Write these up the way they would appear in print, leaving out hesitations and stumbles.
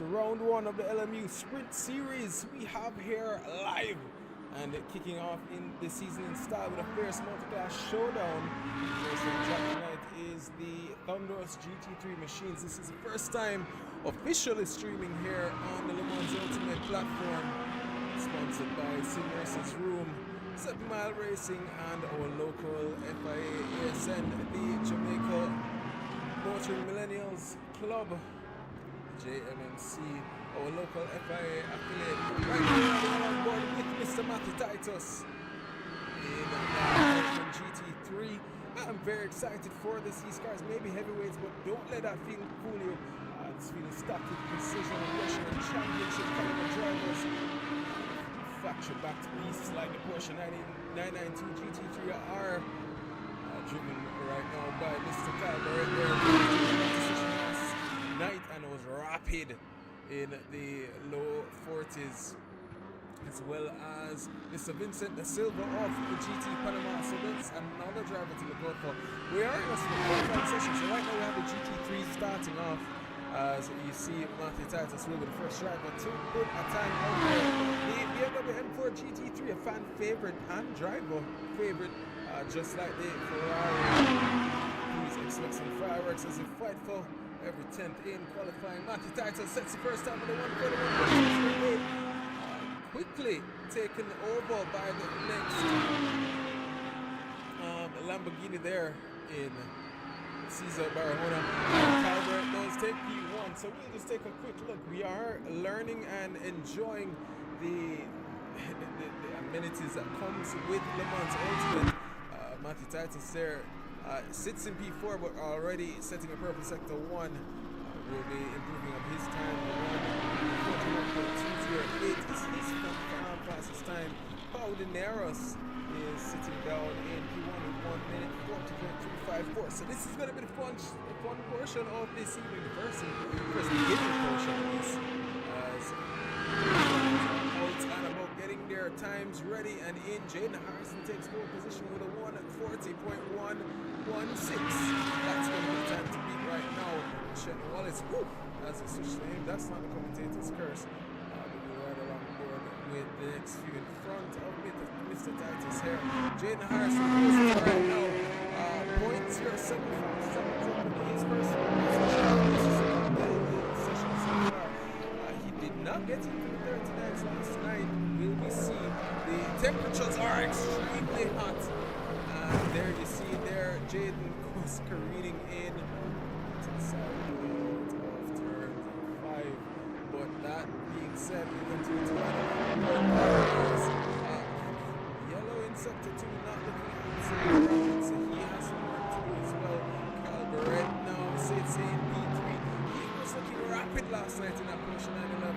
to round one of the LMU Sprint Series. We have here live and kicking off in the season in style with a fierce multi-class showdown. First on track tonight is the thunderous GT3 machines. This is the first time officially streaming here on the Le Mans Ultimate platform, sponsored by Sim Race's Room, 7 Mile Racing, and our local FIA ASN, the Jamaica Motoring Millennials Club, JMMC, our local FIA affiliate. Right now we're on board with Mr. Matty Titus in GT3. I'm very excited for this. These cars may be heavyweights, but don't let that feeling fool you. This feeling stacked with precision, aggression, and championship caliber drivers. Factory backed beasts like the Porsche 992 GT3 are driven right now by Mr. Calvert there last night, and was rapid in the low 40s, as well as Mr. Vincent Da Silva of the GT Panama. So that's another driver to look out for. We are in a qualifying session, so right now we have the GT3 starting off. As you see, Matty Titus will be the first driver to put a time out there. The BMW M4 GT3, a fan favorite and driver favorite, just like the Ferrari. Please expect some fireworks as they fight for every 10th in qualifying. Matty Titus sets the first time with the 141.68. Quickly taken over by the next Lamborghini there in Cesar Barahona. Calvert does take P1, so we'll just take a quick look. We are learning and enjoying the amenities that comes with Le Mans Ultimate. Matty Titus there sits in P4, but already setting a purple sector 1. Will be improving on his time. 41.208 is his fastest time. Pau Dineros is sitting down in P1 with 1 minute 40.354. So this is going to be the fun portion of this evening. The first beginning portion is as out and about getting their times ready and in. Jaden Harrison takes pole position with a 1:40.116. That's going to be the time to beat right now. Shetty Wallace, as he switched to him, that's not the commentator's curse. We'll right along board with the next few in front of Mr. Titus here. Jaden Harrison is right now. 0.07 his first session so far. He did not get into the 39s last night. Will we see? The temperatures are extremely hot. And there you see there, Jaden was careening in to the side of turn 5. But that being said, we continue to run yellow in sector 2, not looking at so he has some work to do as well. Calvert now sits in P3. He was looking rapid last night in that Porsche 911.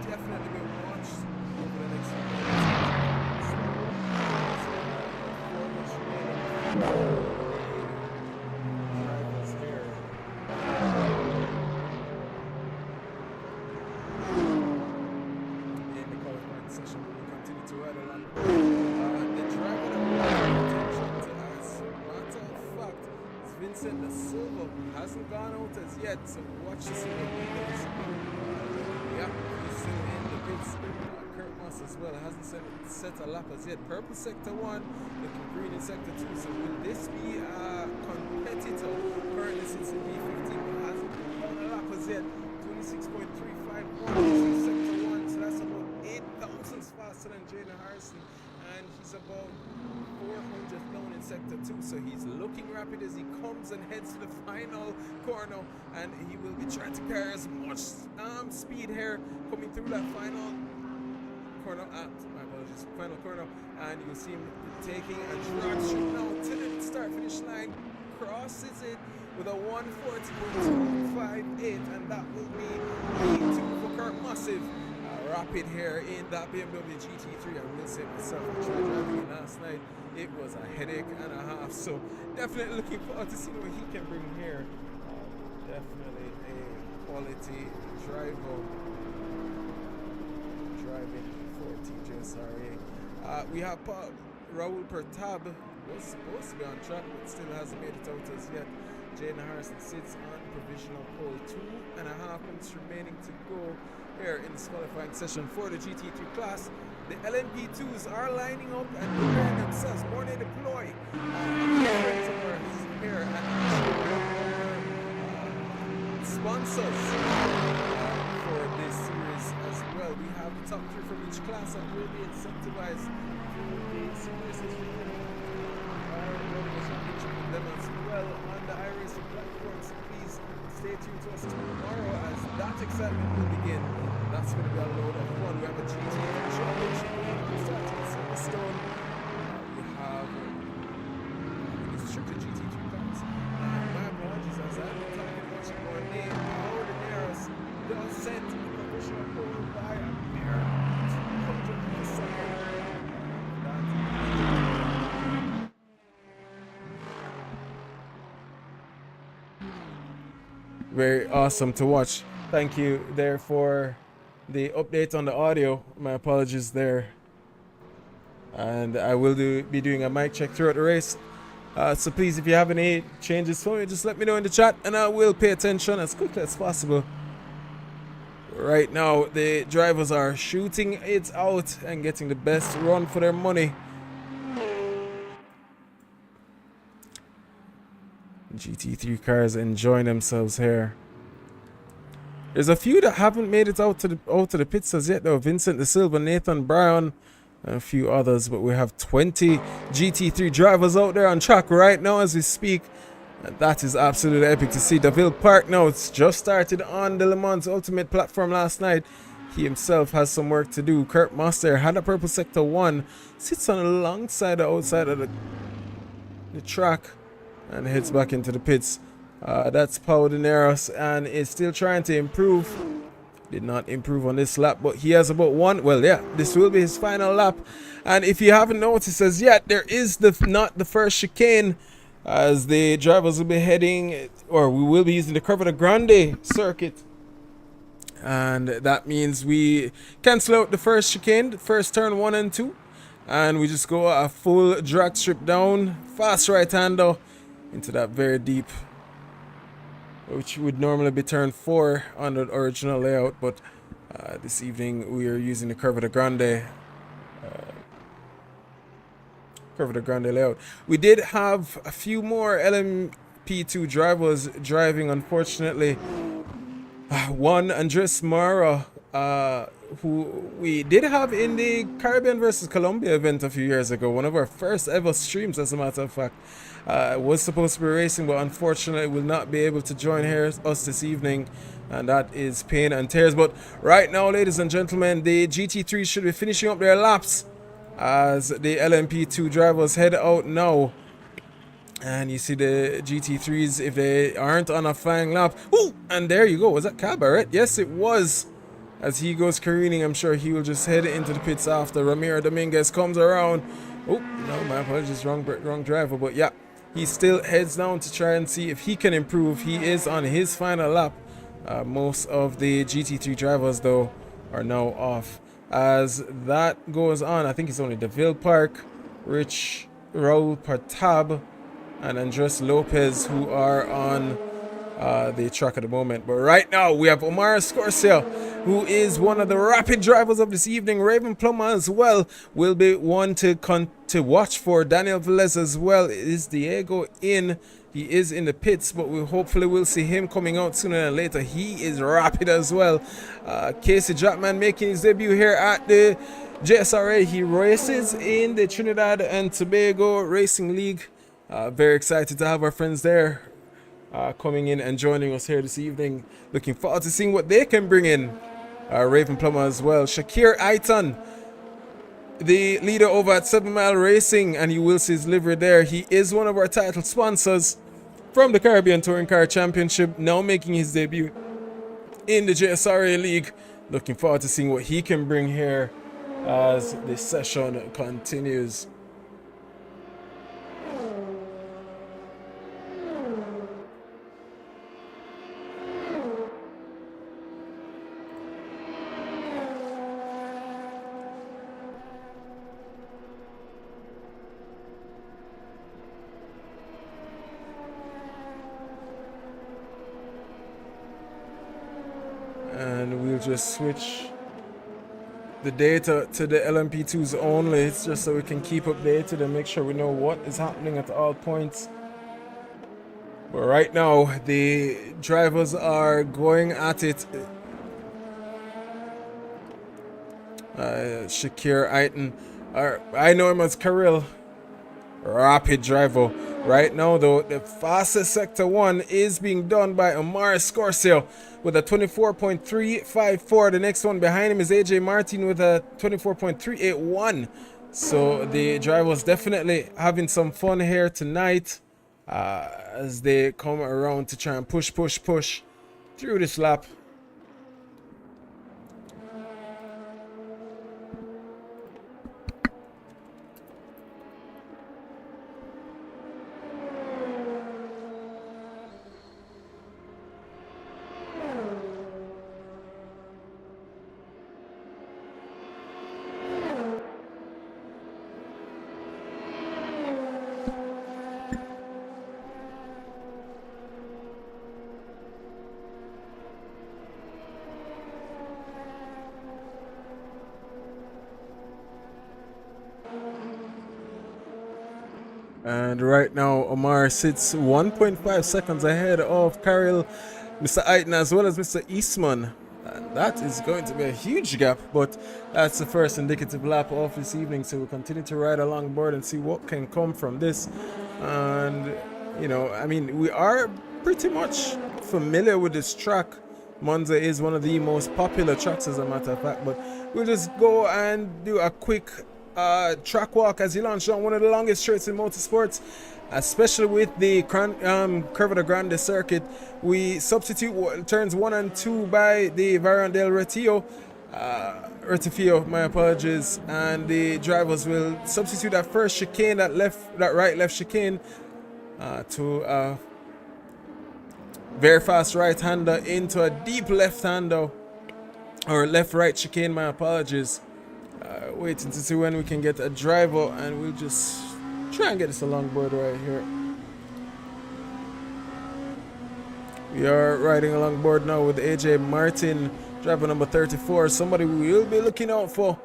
Definitely be watched over the next few drivers here. In the qualifying session, we will continue to ride along. The driver that we pay attention to, as a matter of fact, is Vincent Da Silva. Hasn't gone out as yet, so watch to see what he does. Yeah, he's still in the pits. Kurt Moss as well hasn't set a lap as yet. Purple sector 1, looking green in sector 2. So will this be a competitor? Currently sits in B15, but hasn't won a lap as yet. 26.351 sector 1, so that's about 8 thousandths faster than Jaden Harrison, and he's about 400th down in sector 2. So he's looking rapid as he comes and heads to the final corner, and he will be trying to carry as much speed here coming through that final corner. My apologies, final corner, and you'll see him taking a drag straight now to the start finish line, crosses it with a 1:40.258, and that will be P2 for Kurt Massive. Rapid here in that BMW GT3. I will say myself, I tried driving it last night. It was a headache and a half, so definitely looking forward to seeing what he can bring here. Definitely a quality driver driving for JSRA. We have Raul Pertab, was supposed to be on track, but still hasn't made it out as yet. Jaden Harrison sits on provisional pole. 2.5 minutes remaining to go here in this qualifying session for the GT3 class. The LMP2s are lining up and preparing themselves. More they deploy. Here and sponsors for this series as well. We have the top 3 from each class and will be incentivized through the series them as well on the iRacing platform. So please stay tuned to us tomorrow as that excitement will begin. That's going to be a load of fun. We have a GT championship starting in Silverstone. We have restricted GT3 cars. My apologies as I've been talking much more name. Howard and Eros, they'll set the professional pole by a mere 200 per second. Very awesome to watch. Thank you there for the update on the audio. My apologies there. And I will be doing a mic check throughout the race. So please, if you have any changes for me, just let me know in the chat and I will pay attention as quickly as possible. Right now, the drivers are shooting it out and getting the best run for their money. GT3 cars enjoying themselves here. There's a few that haven't made it out to the pits as yet though. Vincent De Silva, Nathan Brown, and a few others. But we have 20 GT3 drivers out there on track right now as we speak. And that is absolutely epic to see. Deville Park now, it's just started on the Le Mans Ultimate platform last night. He himself has some work to do. Kurt Moster had a purple sector 1. Sits on the long side or outside of the track. And heads back into the pits. That's Paulo Dineros and is still trying to improve. Did not improve on this lap, but he has about one. Well, yeah, this will be his final lap. And if you haven't noticed as yet, there is not the first chicane as the drivers will be heading, or we will be using the Curva Grande circuit. And that means we cancel out the first chicane, the first turn 1 and 2. And we just go a full drag strip down, fast right-hander into that very deep, which would normally be turn 4 on the original layout, but this evening we are using the Curva Grande layout. We did have a few more LMP2 drivers driving, unfortunately. One, Andres Mara, who we did have in the Caribbean versus Colombia event a few years ago, one of our first ever streams as a matter of fact. Was supposed to be racing, but unfortunately will not be able to join us this evening, and that is pain and tears. But right now, ladies and gentlemen, the GT3 should be finishing up their laps as the LMP2 drivers head out now. And you see the GT3s, if they aren't on a flying lap. Ooh, and there you go. Was that Cabaret? Yes, it was. As he goes careening, I'm sure he will just head into the pits after Ramiro Dominguez comes around. Oh, no, my apologies, wrong driver. But yeah, he still heads down to try and see if he can improve. He is on his final lap. Most of the GT3 drivers, though, are now off. As that goes on, I think it's only Deville Park, Rich, Raul Partab, and Andres Lopez who are on the track at the moment. But right now, we have Omar Scorsia, who is one of the rapid drivers of this evening. Raven Plummer as well will be one to watch for. Daniel Velez as well. Is Diego in? He is in the pits, but we hopefully will see him coming out sooner than later. He is rapid as well. Casey Jackman making his debut here at the JSRA. He races in the Trinidad and Tobago Racing League. Very excited to have our friends there coming in and joining us here this evening. Looking forward to seeing what they can bring in. Raven Plummer as well. Shakir Aitan, the leader over at 7 Mile Racing, and you will see his livery there. He is one of our title sponsors from the Caribbean Touring Car Championship, now making his debut in the JSRA League. Looking forward to seeing what he can bring here as the session continues. just switch the data to the LMP2s only. It's just so we can keep updated and make sure we know what is happening at all points. But right now, the drivers are going at it. Shakir Aiton, I know him as Kirill, rapid driver. Right now, though, the fastest Sector 1 is being done by Omar Scorcio with a 24.354. The next one behind him is AJ Martin with a 24.381. So the drivers definitely having some fun here tonight as they come around to try and push through this lap. And right now, Omar sits 1.5 seconds ahead of Kirill, Mr. Aiton, as well as Mr. Eastman. And that is going to be a huge gap, but that's the first indicative lap of this evening. So we'll continue to ride along board and see what can come from this. And, you know, I mean, we are pretty much familiar with this track. Monza is one of the most popular tracks, as a matter of fact, but we'll just go and do a quick track walk as he launched on one of the longest straights in motorsports, especially with the Curva Grande circuit. We substitute turns 1 and 2 by the Variant del Retifio, my apologies, and the drivers will substitute that first chicane, that right left chicane, to a very fast right-hander into a deep left-hander, or left-right chicane, my apologies. Waiting to see when we can get a driver, and we'll just try and get this along board right here. We are riding along board now with AJ Martin, driver number 34, somebody we will be looking out for.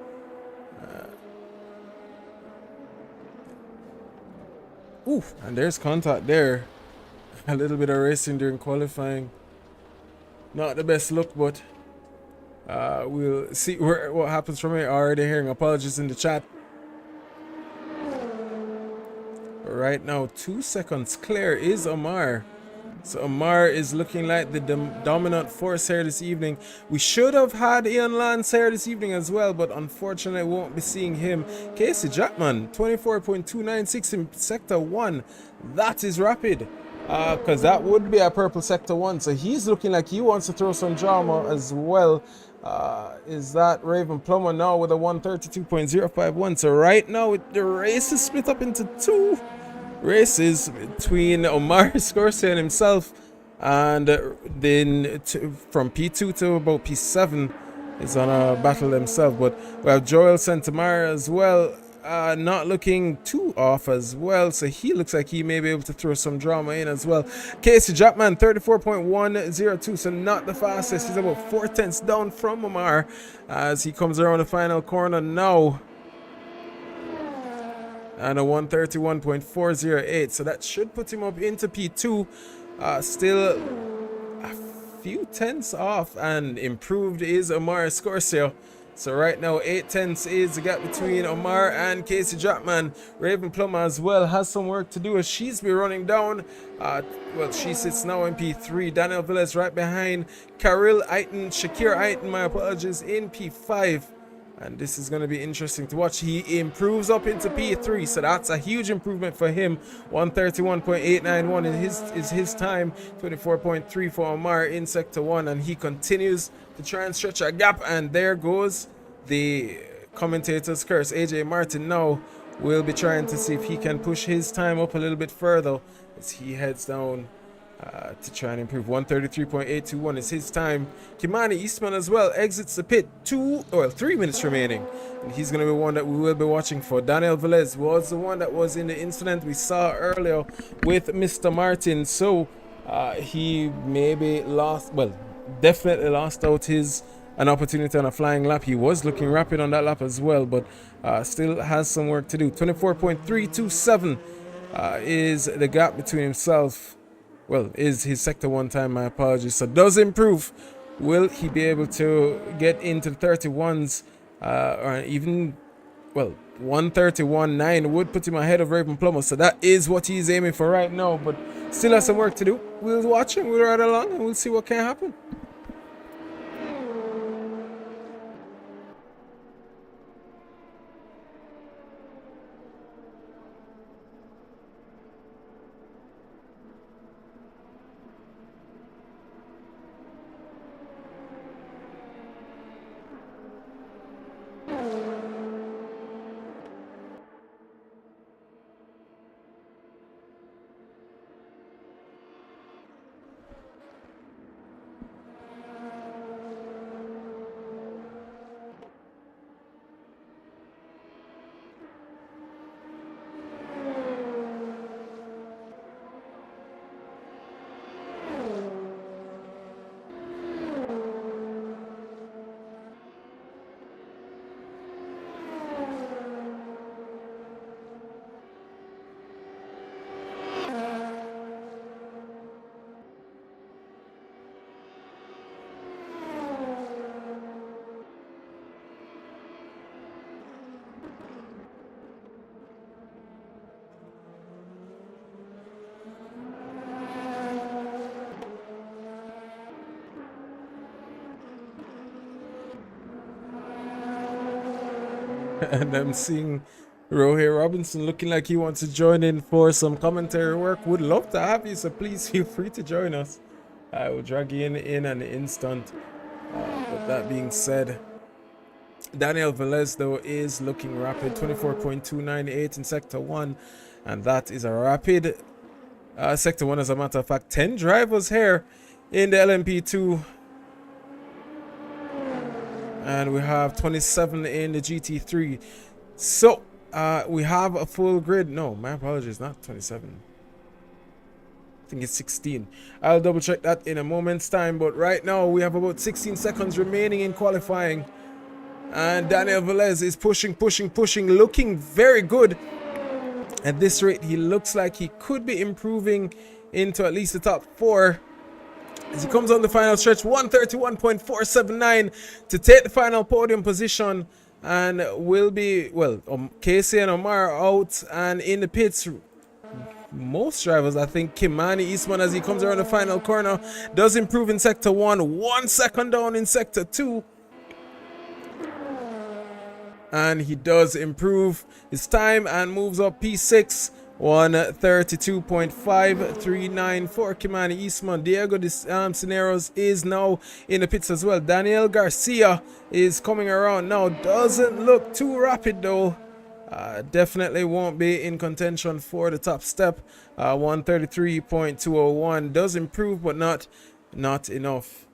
And there's contact there. A little bit of racing during qualifying. Not the best look, but we'll see what happens from here. Already hearing apologies in the chat. Right now, 2 seconds clear is Omar. So Omar is looking like the dominant force here this evening. We should have had Ian Lance here this evening as well, but unfortunately won't be seeing him. Casey Jackman, 24.296 in Sector 1. That is rapid. Because that would be a purple Sector 1. So he's looking like he wants to throw some drama as well. Is that Raven Plummer now with a 132.051. So right now the race is split up into 2 races between Omar Scorsia and himself, and then from P2 to about P7 is on a battle themselves. But we have Joel Santamara as well, not looking too off as well, so he looks like he may be able to throw some drama in as well. Casey Jackman, 34.102, so not the fastest. He's about 4 tenths down from Omar as he comes around the final corner now, and a 131.408, so that should put him up into P2. Still a few tenths off, and improved is Omar Scorsia. So right now 8 tenths is the gap between Omar and Casey Jackman. Raven Plummer as well has some work to do as she's been running down. Well, she sits now in P3. Daniel Velez right behind. Kirill Aiton, Shakir Aiton, my apologies, in P5. And this is going to be interesting to watch. He improves up into P3, so that's a huge improvement for him. 131.891 is his time. 24.3 for Omar in Sector 1, and he continues to try and stretch a gap. And there goes the commentator's curse. AJ Martin now will be trying to see if he can push his time up a little bit further as he heads down to try and improve. 133.821 is his time. Kimani Eastman as well exits the pit. 3 minutes remaining, and he's going to be one that we will be watching for. Daniel Velez was the one that was in the incident we saw earlier with Mr. Martin, so he maybe lost, well, definitely lost out his an opportunity on a flying lap. He was looking rapid on that lap as well, but still has some work to do. 24.327 is the gap between himself. Well, is his sector 1 time, my apologies. So does improve. Will he be able to get into the 31s or even, well, 131.9 would put him ahead of Raven Plummer. So that is what he's aiming for right now, but still has some work to do. We'll watch him, we'll ride along, and we'll see what can happen. And I'm seeing Rohit Robinson looking like he wants to join in for some commentary work. Would love to have you, so please feel free to join us. I will drag you in an instant. But that being said, Daniel Velez though is looking rapid. 24.298 in sector 1, and that is a rapid sector 1. As a matter of fact, 10 drivers here in the LMP2, and we have 27 in the GT3. So we have a full grid. No, my apologies, not 27. I think it's 16. I'll double check that in a moment's time, but right now we have about 16 seconds remaining in qualifying, and Daniel Velez is pushing, looking very good. At this rate, he looks like he could be improving into at least the top 4 as he comes on the final stretch. 131.479 to take the final podium position, and will be, well, Casey and Omar out, and in the pits most drivers, I think Kimani Eastman, as he comes around the final corner, does improve in sector 1, 1 second down in sector 2, and he does improve his time and moves up P6. 132.539 for Kimani Eastman. Diego Cisneros is now in the pits as well. Daniel Garcia is coming around now. Doesn't look too rapid though. Definitely won't be in contention for the top step. 133.201 does improve, but not enough.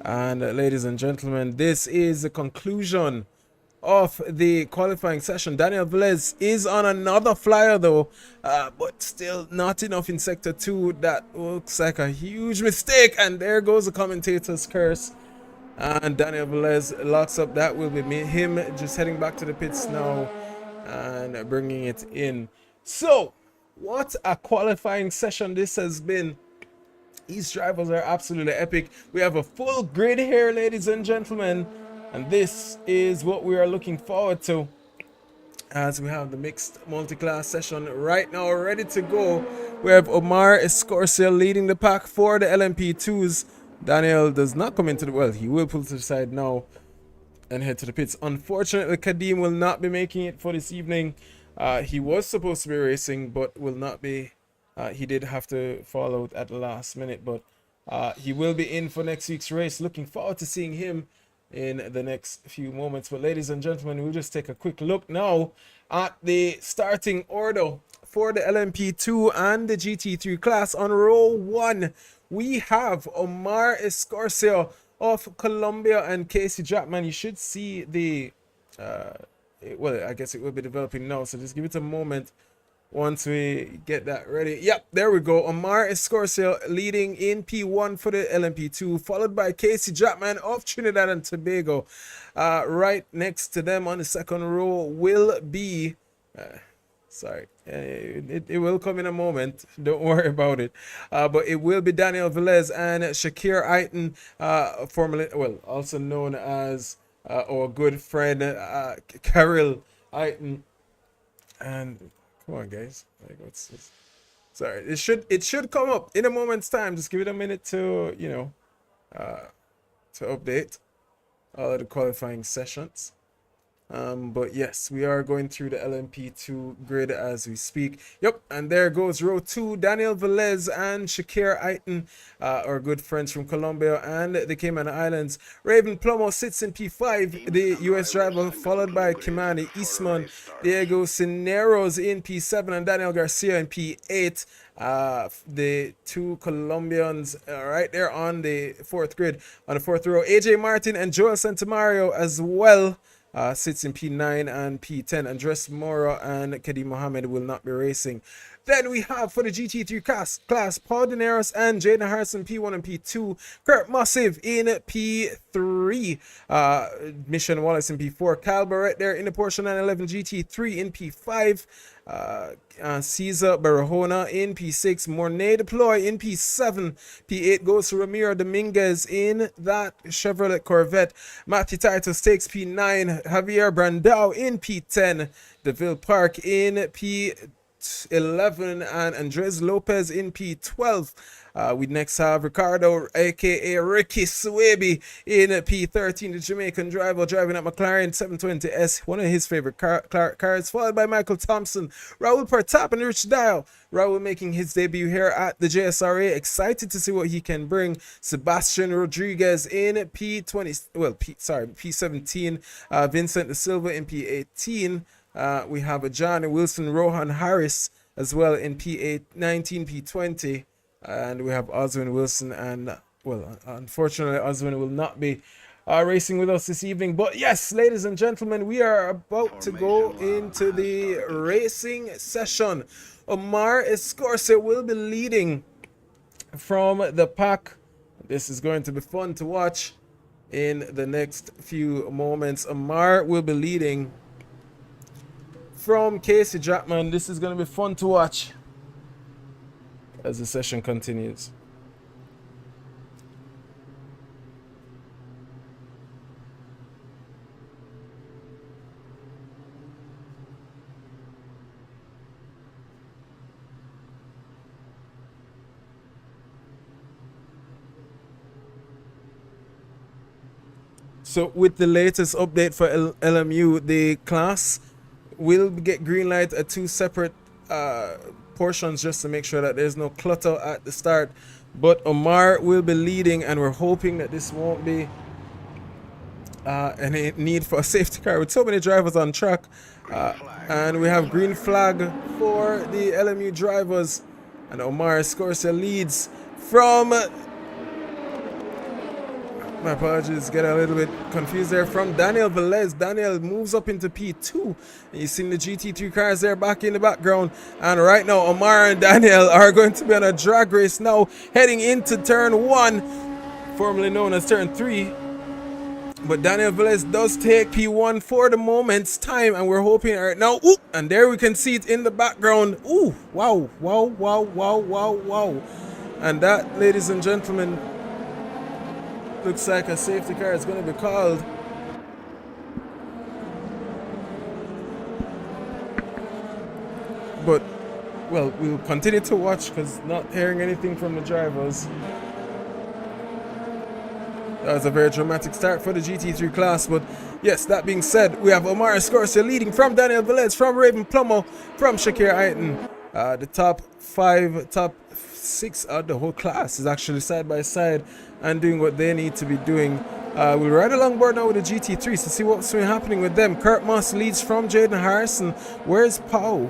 And ladies and gentlemen, this is the conclusion of the qualifying session. Daniel Velez is on another flyer though, but still not enough in sector 2. That looks like a huge mistake, and there goes the commentator's curse, and Daniel Velez locks up. That will be him just heading back to the pits now and bringing it in. So what a qualifying session this has been. These drivers are absolutely epic. We have a full grid here, ladies and gentlemen, and this is what we are looking forward to, as we have the mixed multi-class session right now ready to go. We have Omar Escorcia leading the pack for the LMP2s. Daniel does not come into the, well, he will pull to the side now and head to the pits. Unfortunately, Kadeem will not be making it for this evening. He was supposed to be racing, but will not be. He did have to fall out at the last minute, but he will be in for next week's race. Looking forward to seeing him in the next few moments. But ladies and gentlemen, we'll just take a quick look now at the starting order for the LMP2 and the GT3 class. On row 1, we have Omar Escorcia of Colombia and Casey Jackman. You should see the well, I guess it will be developing now, so just give it a moment once we get that ready. Yep, there we go. Omar Escorcia leading in P1 for the LMP2, followed by Casey Jackman of Trinidad and Tobago. Right next to them on the second row will be... sorry, it will come in a moment. Don't worry about it. But it will be Daniel Velez and Shakir Aiton, formerly, well, also known as our good friend Karel Aiton. And come on, guys. Like, what's this? Sorry, it should come up in a moment's time. Just give it a minute to to update all of the qualifying sessions. But yes, we are going through the LMP2 grid as we speak. Yep, and there goes row 2. Daniel Velez and Shakir Aiton, our good friends from Colombia and the Cayman Islands. Raven Plomo sits in P5, the US driver, followed by Kimani Eastman. Diego Cineros in P7 and Daniel Garcia in P8. The two Colombians right there on the fourth grid, on the fourth row. AJ Martin and Joel Santamario as well. Sits in P9 and P10. Andres Mora and Kadim Mohammed will not be racing. Then we have for the GT3 class Paul Dineros and Jaden Harrison P1 and P2. Kurt Massive in P3. Mission Wallace in P4. Cal Barrett there in the Porsche 911 GT3 in P5. Cesar Barahona in P6. Mornay Deploy in P7. P8 goes to Ramiro Dominguez in that Chevrolet Corvette. Matthew Titus takes P9. Javier Brandao in P10. DeVille Park in P11 and Andres Lopez in P12. We next have Ricardo, aka Ricky Swaby, in P13, the Jamaican driver driving at McLaren 720S, one of his favorite cars, followed by Michael Thompson, Raul Partap, and Rich Dial. Raul making his debut here at the JSRA. Excited to see what he can bring. Sebastian Rodriguez in P17. Vincent De Silva in P18. We have a John Wilson, Rohan Harris as well in P8, 19, P20. And we have Oswin Wilson, and well, unfortunately Oswin will not be racing with us this evening. But yes, ladies and gentlemen, we are about to go into the racing session. Omar Escorcia will be leading from the pack. This is going to be fun to watch in the next few moments. Omar will be leading from Casey Jackman. This is going to be fun to watch as the session continues. So with the latest update for LMU, the class will get green light at two separate portions just to make sure that there's no clutter at the start. But Omar will be leading, and we're hoping that this won't be any need for a safety car with so many drivers on track. And we have green flag for the LMU drivers, and Omar Escorcia leads from... My apologies, get a little bit confused there. From Daniel Velez. Daniel moves up into P2. And you've seen the GT3 cars there back in the background. And right now, Omar and Daniel are going to be on a drag race now, heading into turn 1, formerly known as turn 3. But Daniel Velez does take P1 for the moment's time, and we're hoping right now. Ooh, and there we can see it in the background. Ooh, wow, wow, wow, wow, wow, wow. And that, ladies and gentlemen, looks like a safety car is going to be called. But, well, we'll continue to watch because not hearing anything from the drivers. That was a very dramatic start for the GT3 class. But yes, that being said, we have Omar Escorcia leading from Daniel Velez, from Raven Plomo, from Shakir Aiton. The top 5, top 6 of the whole class is actually side by side and doing what they need to be doing. We'll ride along board now with the GT3 to see what's been happening with them. Kurt Moss leads from Jaden Harrison. Where's Pau?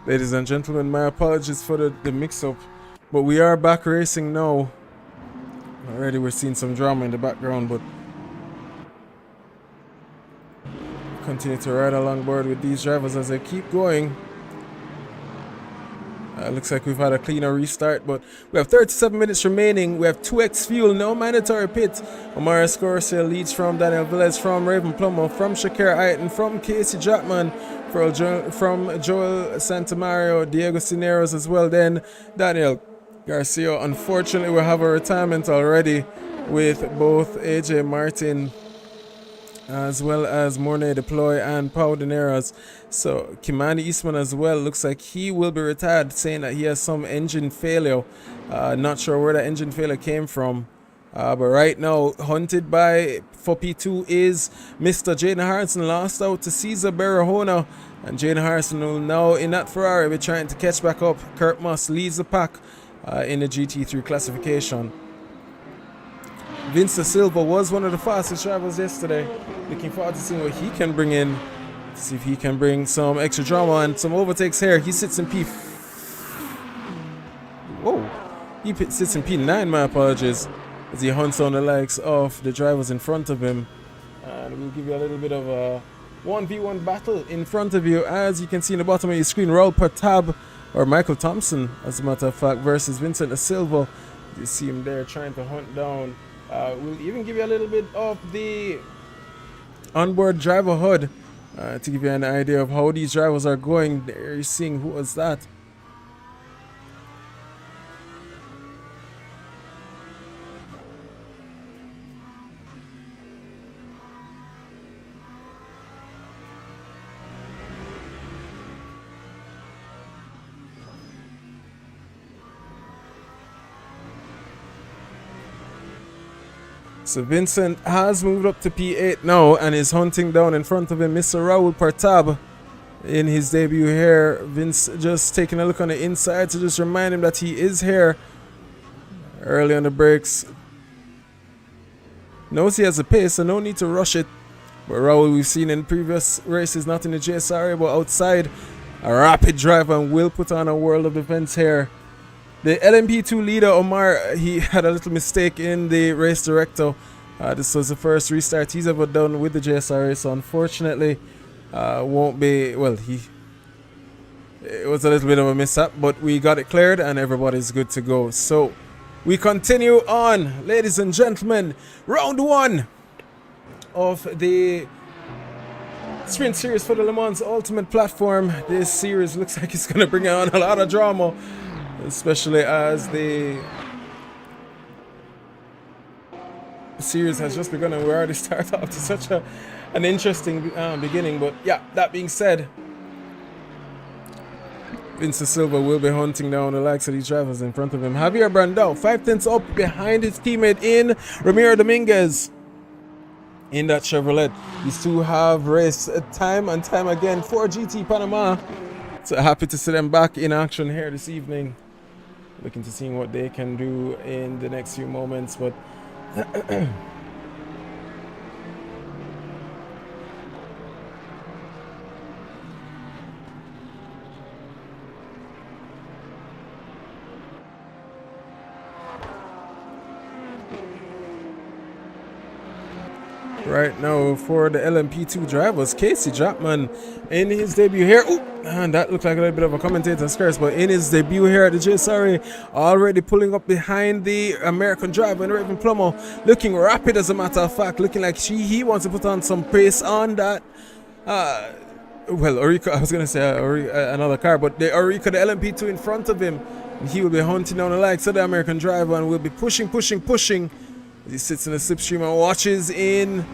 Ladies and gentlemen, my apologies for the mix-up, but we are back racing now. Already we're seeing some drama in the background, but continue to ride along board with these drivers as they keep going. Looks like we've had a cleaner restart, but we have 37 minutes remaining. We have 2x fuel, no mandatory pit. Omar Escorcia leads from Daniel Velez, from Raven Plummer, from Shakir Ayton, from Casey Jackman, from Joel Santamario, Diego Cineros as well. Then Daniel Garcia. Unfortunately, we have a retirement already with both AJ Martin as well as Mornay Deploy and Pau Dineras. So Kimani Eastman as well looks like he will be retired, saying that he has some engine failure. Not sure where that engine failure came from. But right now, hunted by for P2 is Mr. Jaden Harrison, lost out to Cesar Barahona. And Jaden Harrison will now in that Ferrari be trying to catch back up. Kurt Moss leads the pack in the GT3 classification. Vince Da Silva was one of the fastest drivers yesterday. Looking forward to seeing what he can bring in. See if he can bring some extra drama and some overtakes here. He sits in P... Whoa. He sits in P9, my apologies, as he hunts on the likes of the drivers in front of him. And we'll give you a little bit of a 1v1 battle in front of you. As you can see in the bottom of your screen, Raul Partab, or Michael Thompson, as a matter of fact, versus Vincent Da Silva. You see him there trying to hunt down. We'll even give you a little bit of the onboard driver HUD to give you an idea of how these drivers are going. There you're seeing who was that. So Vincent has moved up to P8 now and is hunting down in front of him Mr. Raul Partab in his debut here. Vince just taking a look on the inside to just remind him that he is here early on the brakes. Knows he has a pace, so no need to rush it. But Raul, we've seen in previous races, not in the JSRA, but outside, a rapid driver and will put on a world of defense here. The LMP2 leader, Omar, he had a little mistake in the race director. This was the first restart he's ever done with the JSRA, so unfortunately, won't be, well, it was a little bit of a mishap, but we got it cleared and everybody's good to go. So we continue on, ladies and gentlemen. Round one of the Sprint Series for the Le Mans Ultimate Platform. This series looks like it's going to bring on a lot of drama, especially as the series has just begun and we already start off to such an interesting beginning. But yeah, that being said, Vince Da Silva will be hunting down the likes of these drivers in front of him. Javier Brandao, 5/10 up behind his teammate in Ramiro Dominguez in that Chevrolet. These two have raced time and time again for GT Panama. So happy to see them back in action here this evening. Looking to see what they can do in the next few moments, but right now for the LMP2 drivers, Casey Jackman in his debut here. Ooh, and that looked like a little bit of a commentator's curse, but in his debut here at the JSRA, already pulling up behind the American driver in Raven Plummer, looking rapid as a matter of fact, looking like he wants to put on some pace on that. Well, Orica, I was going to say another car, but the Orica, the LMP2 in front of him, he will be hunting down the likes of the American driver and will be pushing. He sits in the slipstream and watches in,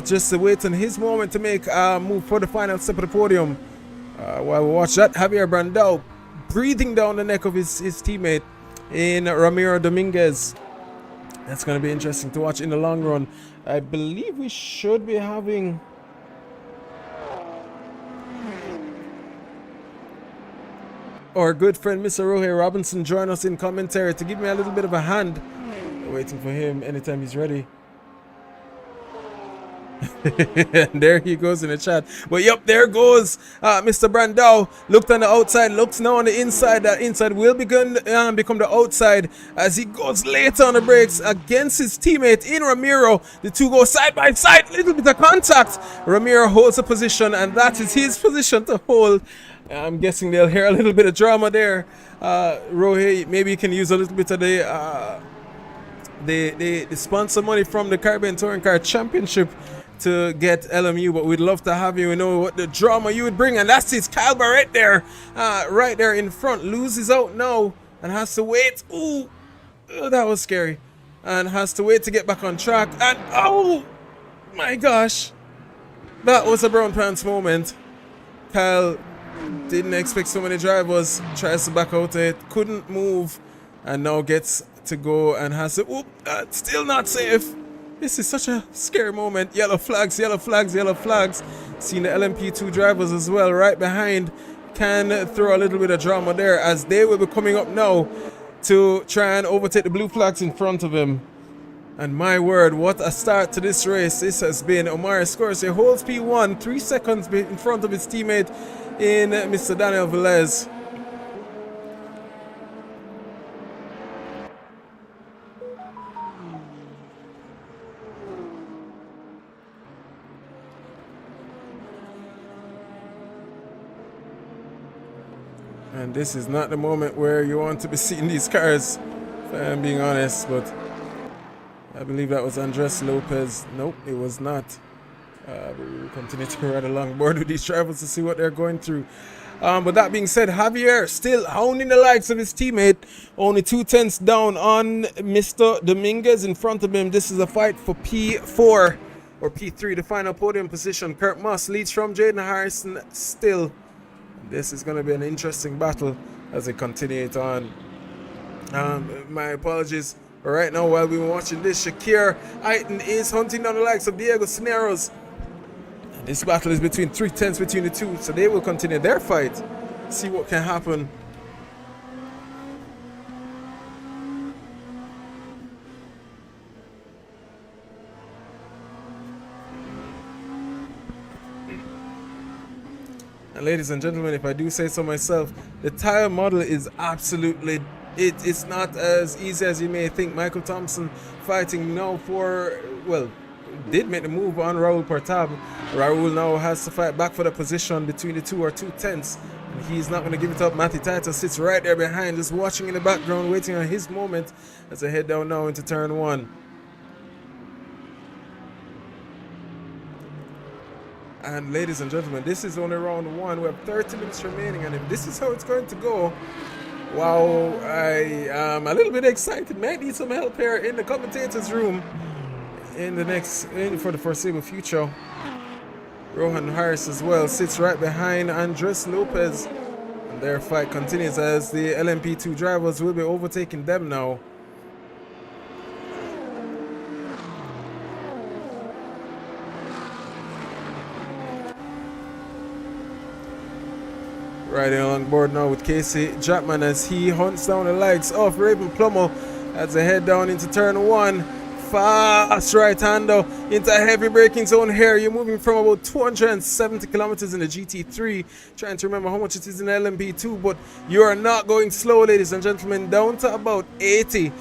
just wait on his moment to make a move for the final step of the podium. While we watch that, Javier Brandao breathing down the neck of his teammate in Ramiro Dominguez. That's going to be interesting to watch in the long run. I believe we should be having our good friend Mr. Rohe Robinson join us in commentary to give me a little bit of a hand. Waiting for him anytime he's ready. And there he goes in the chat. But yep, there goes Mr. Brandau. Looked on the outside, looks now on the inside. That inside will become the outside as he goes later on the brakes against his teammate in Ramiro. The two go side by side, little bit of contact. Ramiro holds a position, and that is his position to hold. I'm guessing they'll hear a little bit of drama there. Rohey, maybe you can use a little bit of the sponsor money from the Caribbean Touring Car Championship to get LMU, but we'd love to have you. We know what the drama you would bring, and that's his Calba right there in front. Loses out now and has to wait. Ooh, that was scary. And has to wait to get back on track. And oh my gosh, that was a brown pants moment. Kyle didn't expect so many drivers. Tries to back out it, couldn't move, and now gets to go and has to. Oop, still not safe. This is such a scary moment. Yellow flags, yellow flags, yellow flags. Seeing the LMP2 drivers as well right behind can throw a little bit of drama there, as they will be coming up now to try and overtake the blue flags in front of him. And my word, what a start to this race this has been. Omar Scorsese holds P1, 3 seconds in front of his teammate in Mr. Daniel Velez. And this is not the moment where you want to be seeing these cars, if I'm being honest, but I believe that was Andres Lopez. Nope, it was not. But we will continue to ride along board with these drivers to see what they're going through. But that being said, Javier still hounding the likes of his teammate. Only 2/10 down on Mr. Dominguez in front of him. This is a fight for P4 or P3, the final podium position. Kurt Moss leads from Jaden Harrison still. This is going to be an interesting battle as they continue it on. My apologies. But right now, while we were watching this, Shakir Aiton is hunting down the likes of Diego Cineros. And this battle is between 3/10 between the two, so they will continue their fight. See what can happen. And ladies and gentlemen, if I do say so myself, the tire model is absolutely, it's not as easy as you may think. Michael Thompson fighting now for, well, did make the move on Raul Portab. Raul now has to fight back for the position between the two, or 2/10. And he's not going to give it up. Matty Titus sits right there behind, just watching in the background, waiting on his moment as they head down now into turn 1. And ladies and gentlemen, this is only round 1. We have 30 minutes remaining, and if this is how it's going to go, wow, I am a little bit excited. Might need some help here in the commentators' room for the foreseeable future. Rohan Harris as well sits right behind Andres Lopez, and their fight continues as the LMP2 drivers will be overtaking them now. Riding along board now with Casey Jackman as he hunts down the likes of Raven Plummer as they head down into turn 1. Fast right-hander into a heavy braking zone here. You're moving from about 270 kilometers in the GT3. Trying to remember how much it is in LMP2, but you are not going slow, ladies and gentlemen, down to about 80.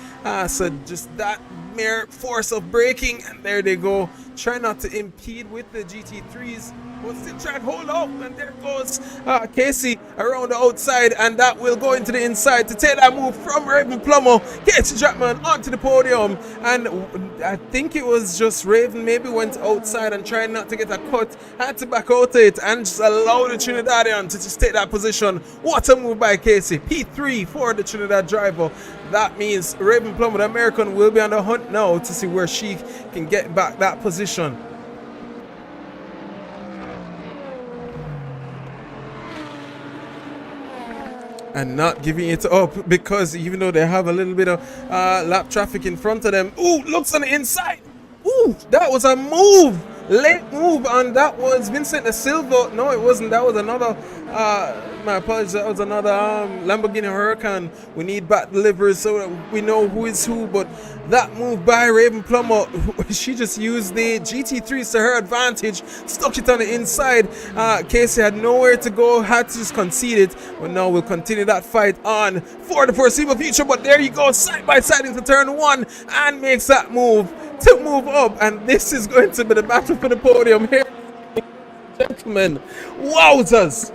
So just that mere force of braking, and there they go. Try not to impede with the GT3s. But still try and hold out, and there goes Casey around the outside, and that will go into the inside to take that move from Raven Plummer. Casey Jackman onto the podium, and I think it was just Raven maybe went outside and tried not to get a cut, had to back out it and just allow the Trinidadian to just take that position. What a move by Casey. P3 for the Trinidad driver. That means Raven Plummer, the American, will be on the hunt now to see where she can get back that position. And not giving it up, because even though they have a little bit of lap traffic in front of them. Ooh, looks on the inside. Ooh, that was a move. Late move, and that was Vincent Da Silva. No, it wasn't. That was another My apologies, that was another Lamborghini Huracan. We need back deliveries so that we know who is who. But that move by Raven Plummer, she just used the GT3s to her advantage, stuck it on the inside. Casey had nowhere to go, had to just concede it. But now we'll continue that fight on for the foreseeable future. But there you go, side by side into turn one, and makes that move to move up. And this is going to be the battle for the podium here, gentlemen. Wowzers!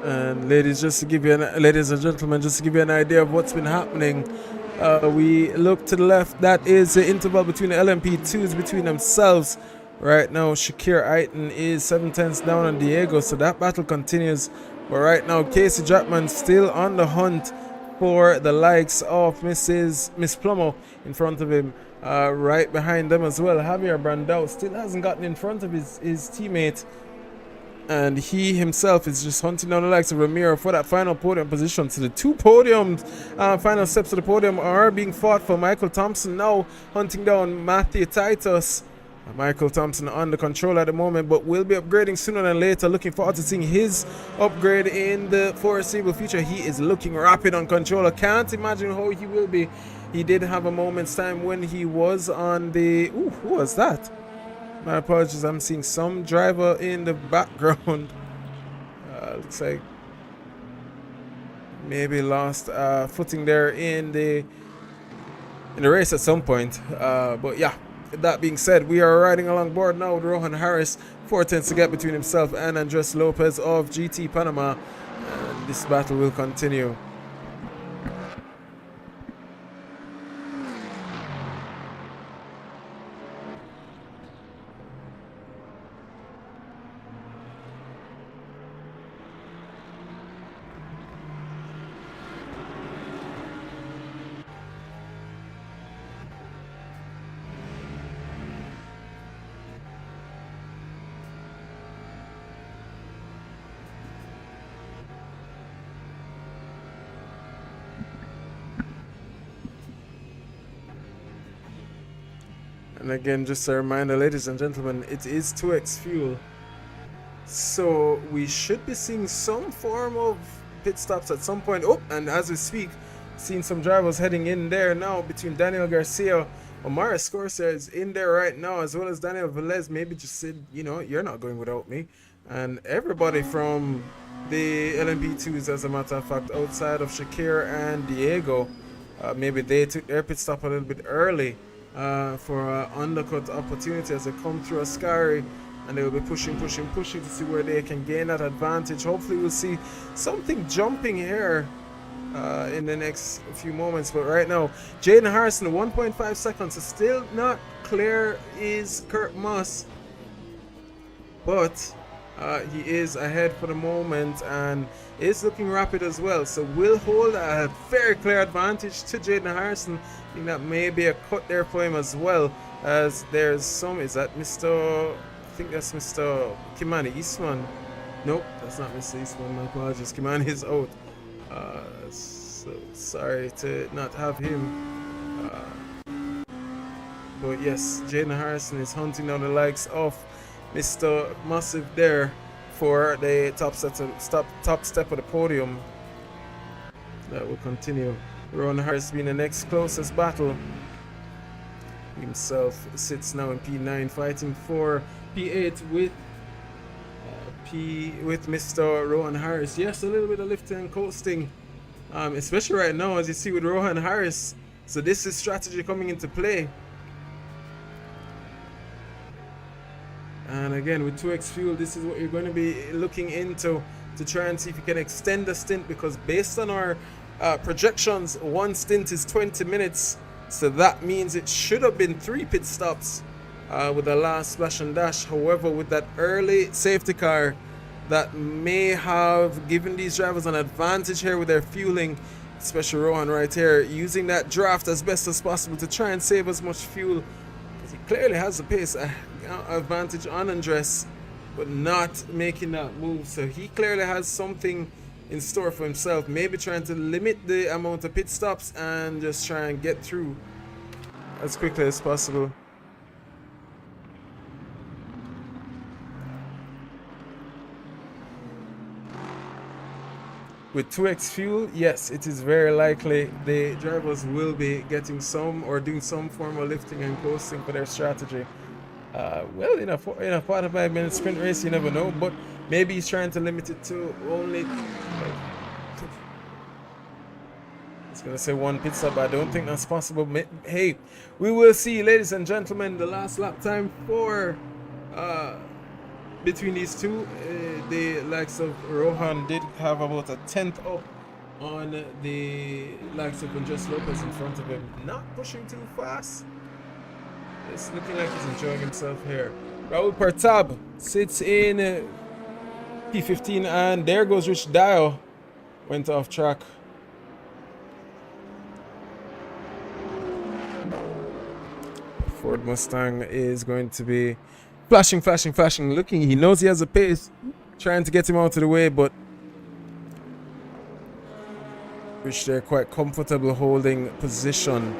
And ladies and gentlemen, just to give you an idea of what's been happening, we look to the left. That is the interval between the LMP2s between themselves. Right now, Shakir Aiton is 7/10 down on Diego, so that battle continues. But right now, Casey Jackman still on the hunt for the likes of Miss Plummer in front of him. Right behind them as well, Javier Brandao still hasn't gotten in front of his teammate. And he himself is just hunting down the likes of Ramiro for that final podium position. So the two podiums, final steps of the podium are being fought for. Michael Thompson now hunting down Matthew Titus. Michael Thompson on the control at the moment, but will be upgrading sooner than later. Looking forward to seeing his upgrade in the foreseeable future. He is looking rapid on controller. Can't imagine how he will be. He did have a moment's time when he was on the... Ooh, who was that? My apologies, I'm seeing some driver in the background. Looks like maybe lost footing there in the race at some point. But yeah, that being said, we are riding along board now with Rohan Harris. 4/10 to get between himself and Andres Lopez of GT Panama. And this battle will continue. And again, just a reminder, ladies and gentlemen, it is 2x fuel. So we should be seeing some form of pit stops at some point. Oh, and as we speak, seeing some drivers heading in there now between Daniel Garcia. Omar Escorcia is in there right now, as well as Daniel Velez. Maybe just said, you know, you're not going without me. And everybody from the LMP2s, as a matter of fact, outside of Shakir and Diego, maybe they took their pit stop a little bit early. For an undercut opportunity as they come through Ascari, and they will be pushing to see where they can gain that advantage. Hopefully we'll see something jumping here in the next few moments. But right now, Jaden Harrison, 1.5 seconds, is still not clear is Kurt Moss, but he is ahead for the moment and is looking rapid as well. So we'll hold a very clear advantage to Jaden Harrison. I think that may be a cut there for him as well, as there's some... Is that Mr... I think that's Mr. Kimani Eastman. Nope, that's not Mr. Eastman. My apologies. Kimani is out. So sorry to not have him. But yes, Jaden Harrison is hunting down the likes of Mr. Massive there for the top step of the podium. That will continue. Ron Harris being the next closest battle. himself sits now in P9, fighting for P8 with with Mr. Rohan Harris. Yes, a little bit of lifting and coasting, especially right now, as you see with Rohan Harris. So this is strategy coming into play. And again, with 2x fuel, this is what you're going to be looking into to try and see if you can extend the stint, because based on our projections, one stint is 20 minutes. So that means it should have been 3 pit stops with the last splash and dash. However, with that early safety car, that may have given these drivers an advantage here with their fueling, especially Rohan right here, using that draft as best as possible to try and save as much fuel, because he clearly has the pace advantage on Andres, but not making that move. So he clearly has something in store for himself, maybe trying to limit the amount of pit stops and just try and get through as quickly as possible. With 2x fuel, yes, it is very likely the drivers will be getting some or doing some form of lifting and coasting for their strategy. Well, in a 45-minute sprint race, you never know, but maybe he's trying to limit it to only, I was going to say 1 pit stop, but I don't think that's possible. Hey, we will see, ladies and gentlemen, the last lap time for between these two. The likes of Rohan did have about a 10th up on the likes of Andres Lopez in front of him. Not pushing too fast. It's looking like he's enjoying himself here. Raul Partab sits in P15, and there goes Rich Dial. Went off track. Ford Mustang is going to be flashing, looking. He knows he has a pace, trying to get him out of the way, but Rich there quite comfortable holding position.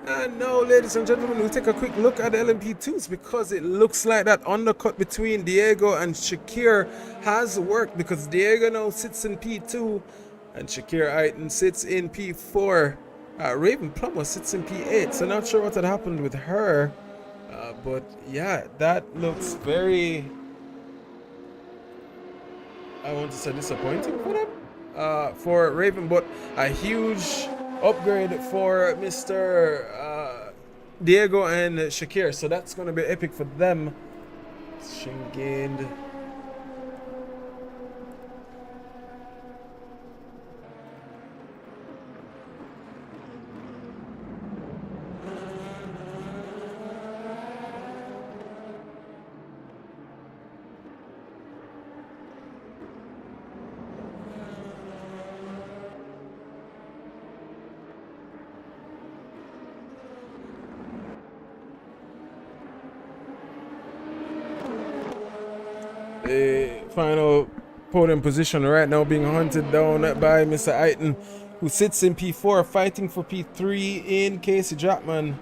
And now, ladies and gentlemen, we'll take a quick look at the LMP2s, because it looks like that undercut between Diego and Shakir has worked, because Diego now sits in P2 and Shakir Aiton sits in P4. Raven Plummer sits in P8, so not sure what had happened with her, but yeah, that looks very, I want to say, disappointing for them, for Raven, but a huge upgrade for Mr. Diego and Shakir, so that's going to be epic for them. Gained. The final podium position right now being hunted down by Mr. Aiton, who sits in P4, fighting for P3 in Casey Jackman.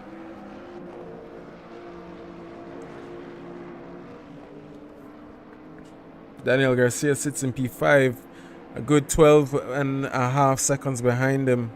Daniel Garcia sits in P5, a good 12.5 seconds behind him.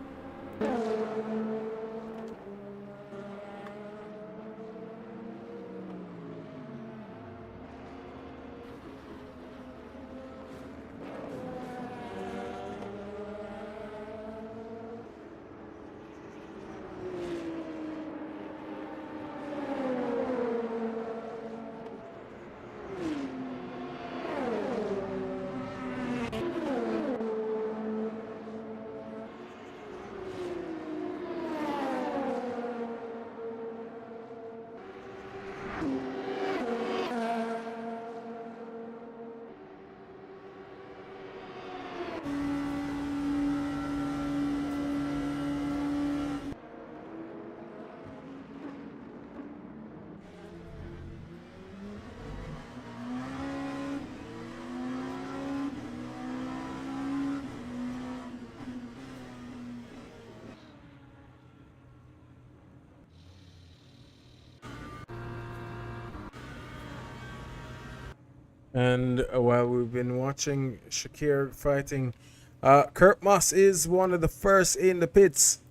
And while we've been watching Shakir fighting Kurt Moss is one of the first in the pits.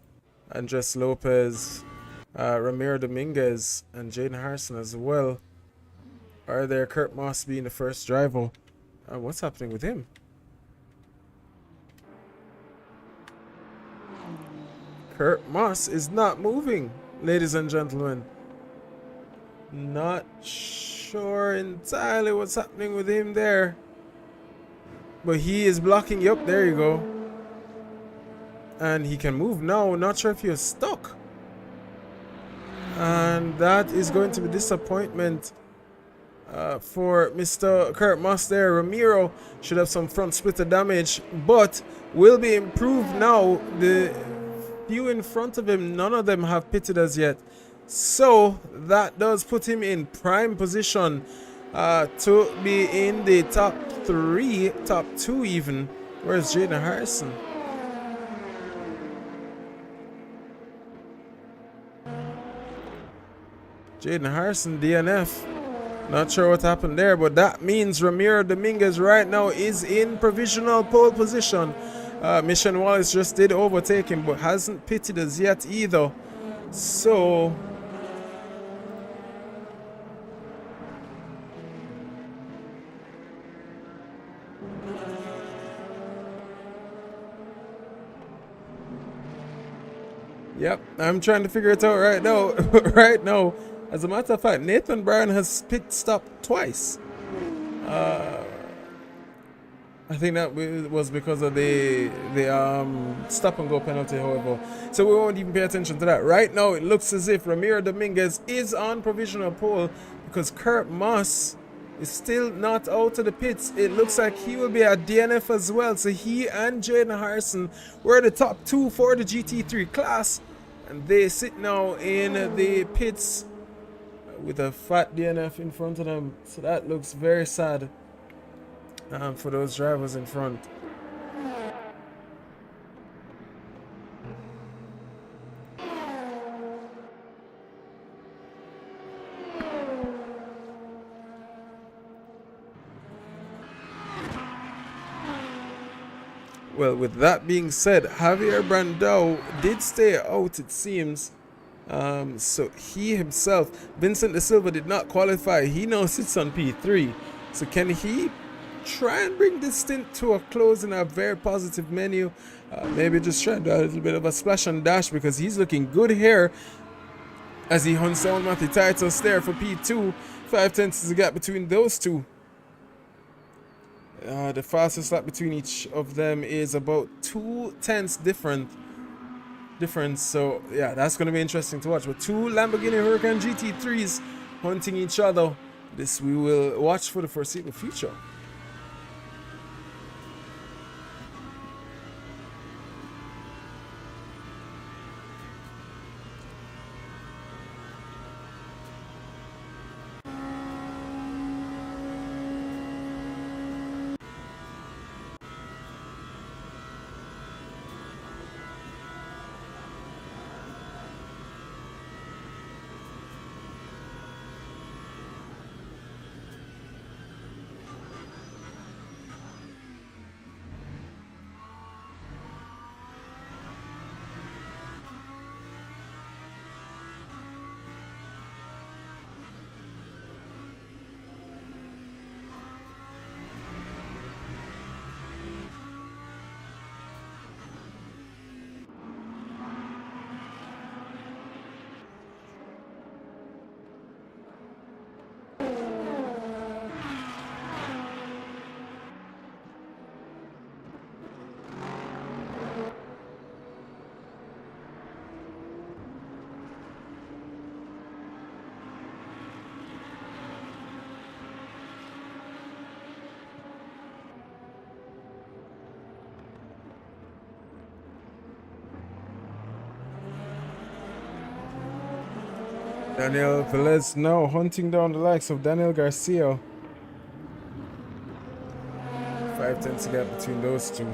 Andres Lopez, Ramiro Dominguez, and Jaden Harrison as well are there. Kurt Moss being the first driver. What's happening with him? Kurt Moss is not moving, ladies and gentlemen. Not sure entirely what's happening with him there. But he is blocking. Yep, there you go. And he can move now. Not sure if he was stuck. And that is going to be disappointment for Mr. Kurt Moss there. Ramiro should have some front splitter damage, but will be improved now. The few in front of him, none of them have pitted as yet. So that does put him in prime position to be in the top 3, top 2 even. Where's Jaden Harrison? Jaden Harrison, DNF. Not sure what happened there, but that means Ramiro Dominguez right now is in provisional pole position. Mission Wallace just did overtake him, but hasn't pitted as yet either. So yep, I'm trying to figure it out right now. Right now, as a matter of fact, Nathan Bryan has pit stopped twice. I think that was because of the stop and go penalty, however. So we won't even pay attention to that. Right now, it looks as if Ramiro Dominguez is on provisional pole because Kurt Moss is still not out of the pits. It looks like he will be at DNF as well. So he and Jaden Harrison were the top 2 for the GT3 class. And they sit now in the pits with a fat DNF in front of them. So that looks very sad for those drivers in front. Well, with that being said, Javier Brandao did stay out, it seems. So he himself, Vincent De Silva, did not qualify. He now sits on P3. So can he try and bring this stint to a close in a very positive menu? Maybe just try and do a little bit of a splash and dash, because he's looking good here as he hunts down Matty Titus there for P2. 5 tenths is the gap between those two. The fastest lap between each of them is about 2 tenths difference. So yeah, that's going to be interesting to watch. But 2 Lamborghini Huracan GT3s hunting each other. This we will watch for the foreseeable future. Daniel Velez now hunting down the likes of Daniel Garcia. 5 tenths gap between those two.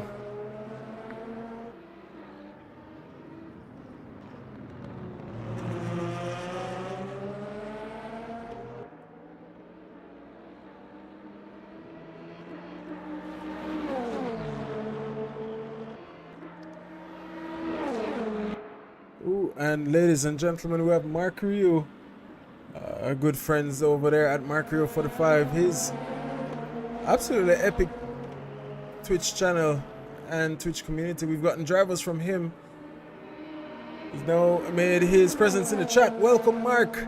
And ladies and gentlemen, we have Mark Rio, our good friends over there at Mark Rio 45. His absolutely epic Twitch channel and Twitch community. We've gotten drivers from him. He's now made his presence in the chat. Welcome, Mark.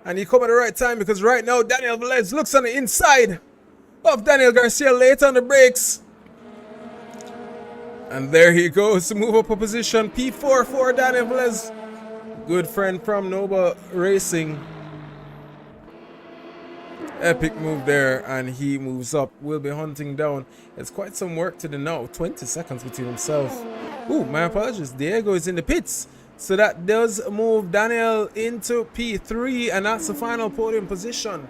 And he come at the right time because right now Daniel Velez looks on the inside of Daniel Garcia late on the brakes. And there he goes to move up a position. P4 for Daniel Velez. Good friend from Nova Racing. Epic move there, and he moves up. Will be hunting down. It's quite some work to do now. 20 seconds between himself. Ooh, my apologies. Diego is in the pits. So that does move Daniel into P3, and that's the final podium position.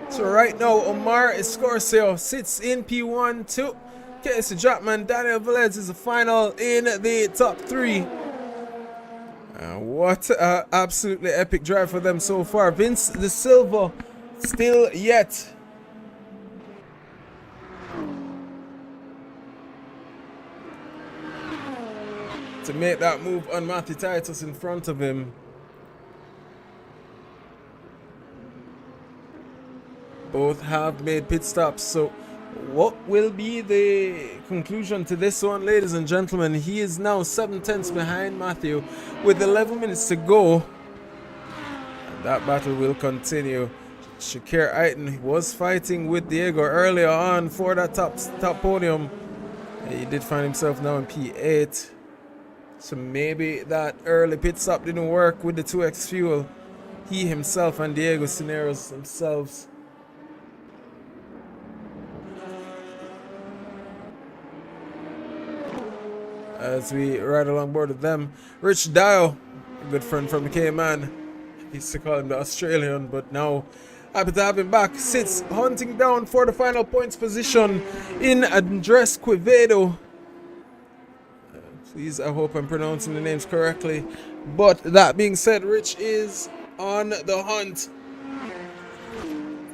So right now, Omar Escorcio sits in P1 to Casey Chapman. Daniel Velez is the final in the top 3. What an absolutely epic drive for them so far. Vince De Silva still yet to make that move on Matthew Titus in front of him. Both have made pit stops. So what will be the conclusion to this one, ladies and gentlemen? He is now 7/10 behind Matthew with 11 minutes to go. And that battle will continue. Shakir Aiton was fighting with Diego earlier on for that top podium. He did find himself now in P8. So maybe that early pit stop didn't work with the 2x fuel. He himself and Diego Cineros themselves. As we ride along board with them, Rich Dial, a good friend from the Cayman. He used to call him the Australian, but now happy to have him back. Sits hunting down for the final points position in Andres Quevedo. Please, I hope I'm pronouncing the names correctly. But that being said, Rich is on the hunt.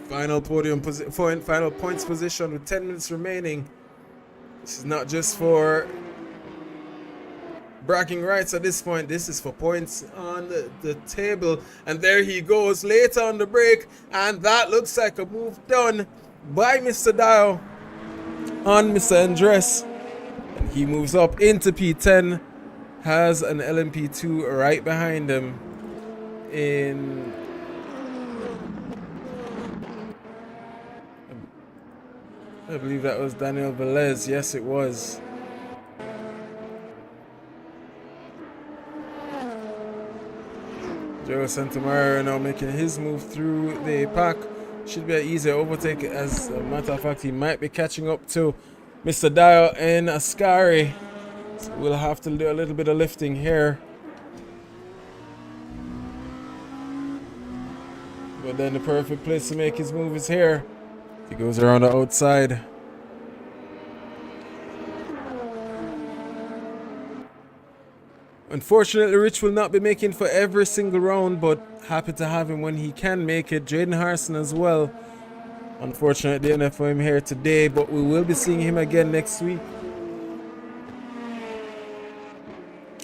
Final final points position with 10 minutes remaining. This is not just for bragging rights at this point. This is for points on the table. And there he goes later on the break. And that looks like a move done by Mr. Dial on Mr. Andres. And he moves up into P10. Has an LMP2 right behind him. I believe that was Daniel Velez. Yes, it was. Joe Santamaria now making his move through the pack. Should be an easy overtake. As a matter of fact, he might be catching up to Mr. Dial and Ascari. So we'll have to do a little bit of lifting here. But then the perfect place to make his move is here. He goes around the outside. Unfortunately, Rich will not be making for every single round, but happy to have him when he can make it. Jaden Harrison as well. Unfortunately, enough for him here today, but we will be seeing him again next week.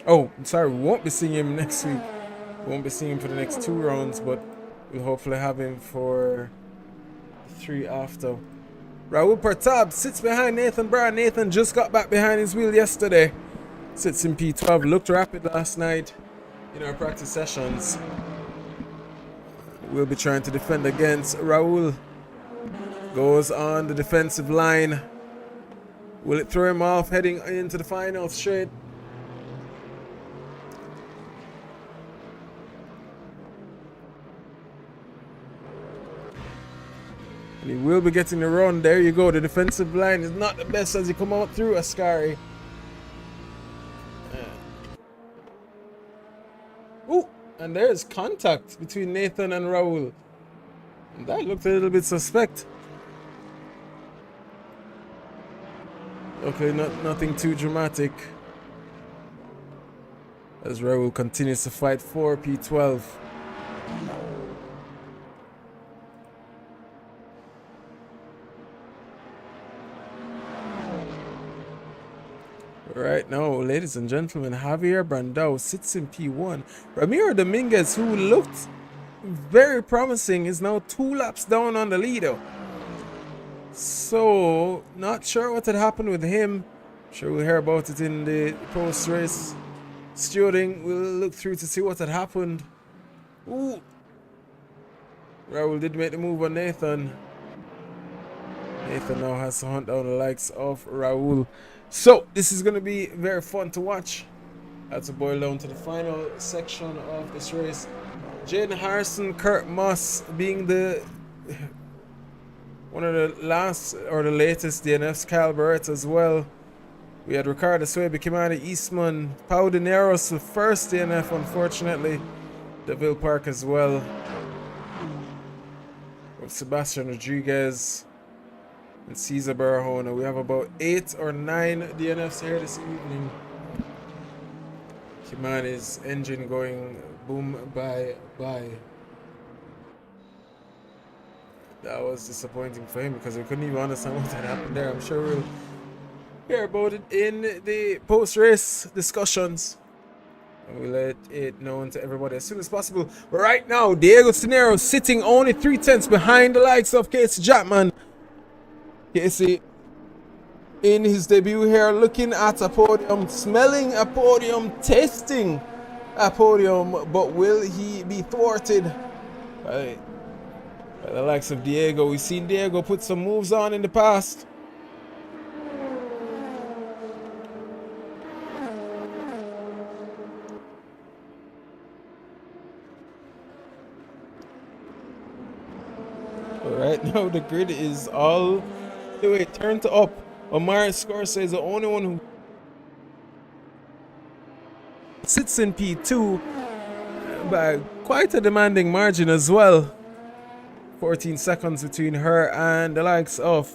Oh, I'm sorry, we won't be seeing him next week. We won't be seeing him for the next 2 rounds, but we'll hopefully have him for 3 after. Raul Partab sits behind Nathan Brown. Nathan just got back behind his wheel yesterday. Sits in P12. Looked rapid last night in our practice sessions. We'll be trying to defend against Raul. Goes on the defensive line. Will it throw him off heading into the final straight? And he will be getting the run. There you go. The defensive line is not the best as you come out through Ascari. Ooh, and there's contact between Nathan and Raul. And that looked a little bit suspect. Okay, nothing too dramatic. As Raul continues to fight for P12. Right now, ladies and gentlemen, Javier Brandao sits in P1. Ramiro Dominguez, who looked very promising, is now 2 laps down on the leader. So, not sure what had happened with him. Sure we'll hear about it in the post-race stewarding. We'll look through to see what had happened. Ooh. Raul did make the move on Nathan. Nathan now has to hunt down the likes of Raul. So, this is going to be very fun to watch. That's a boil down to the final section of this race. Jaden Harrison, Kurt Moss being the one of the last or the latest DNFs, Kyle Barrett as well. We had Ricardo Swaby, Kimani Eastman, Pau De Nero's the first DNF, unfortunately. Deville Park as well. With Sebastian Rodriguez and Cesar Barahona. We have about 8 or 9 DNFs here this evening. Kimani's engine going boom, bye, bye. That was disappointing for him because we couldn't even understand what had happened there. I'm sure we'll hear about it in the post-race discussions. And we'll let it known to everybody as soon as possible. But right now, Diego Cinero sitting only 3/10 behind the likes of Casey Jackman. Casey in his debut here, looking at a podium, smelling a podium, tasting a podium, but will he be thwarted by the likes of Diego? We've seen Diego put some moves on in the past. Right now the grid is all the way turned up. Omar Scorsese is the only one who sits in P2 by quite a demanding margin as well. 14 seconds between her and the likes of,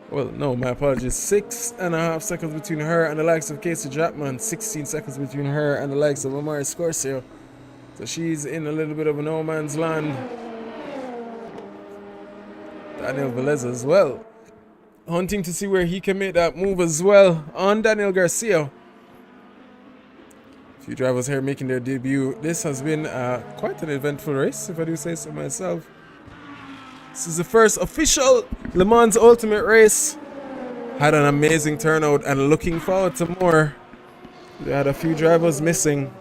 well, no, my apologies, 6.5 seconds between her and the likes of Casey Jackman, 16 seconds between her and the likes of Omar Scorsese. So she's in a little bit of a no man's land. Daniel Velez as well, hunting to see where he can make that move as well on Daniel Garcia. A few drivers here making their debut. This has been quite an eventful race, if I do say so myself. This is the first official Le Mans Ultimate race. Had an amazing turnout and looking forward to more. They had a few drivers missing.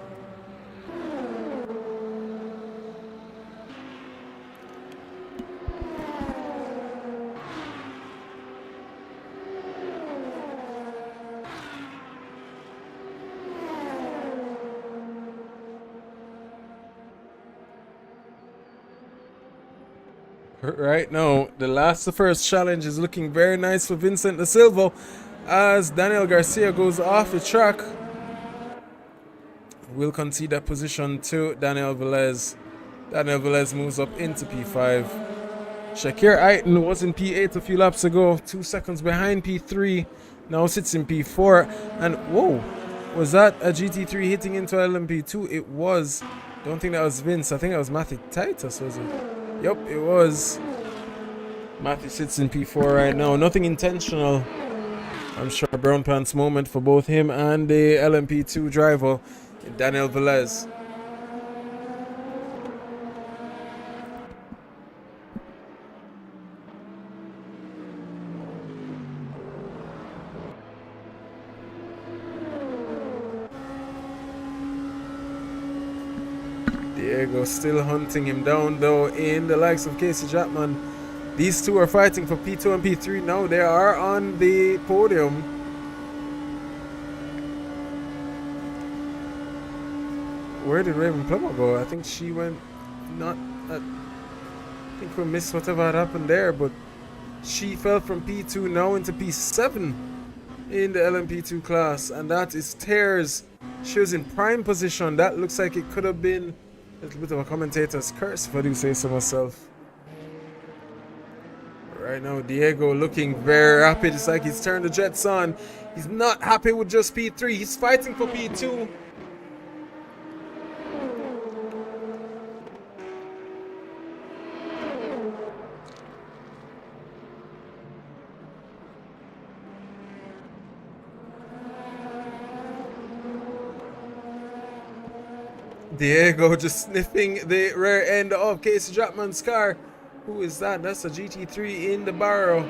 Right now, the last to first challenge is looking very nice for Vincent Da Silva as Daniel Garcia goes off the track. We'll concede that position to Daniel Velez. Daniel Velez moves up into P5. Shakir Aiton was in P8 a few laps ago, 2 seconds behind P3, now sits in P4. And whoa, was that a GT3 hitting into LMP2? It was. Don't think that was Vince, I think that was Matthew Titus, was it? Yep, it was. Matthew sits in P4 right now. Nothing intentional. I'm sure a brown pants moment for both him and the LMP2 driver, Daniel Velez. Diego still hunting him down though in the likes of Casey Jackman. These two are fighting for P2 and P3 now. They are on the podium. Where did Raven Plummer go? I think she went I think we missed whatever had happened there, but she fell from P2 now into P7 in the LMP2 class, and that is tears. She was in prime position. That looks like it could have been a little bit of a commentator's curse, if I do say so myself. Right now, Diego looking very rapid. It's like he's turned the jets on. He's not happy with just P3. He's fighting for P2. Diego just sniffing the rear end of Casey Chapman's car. Who is that? That's a GT3 in the barrel.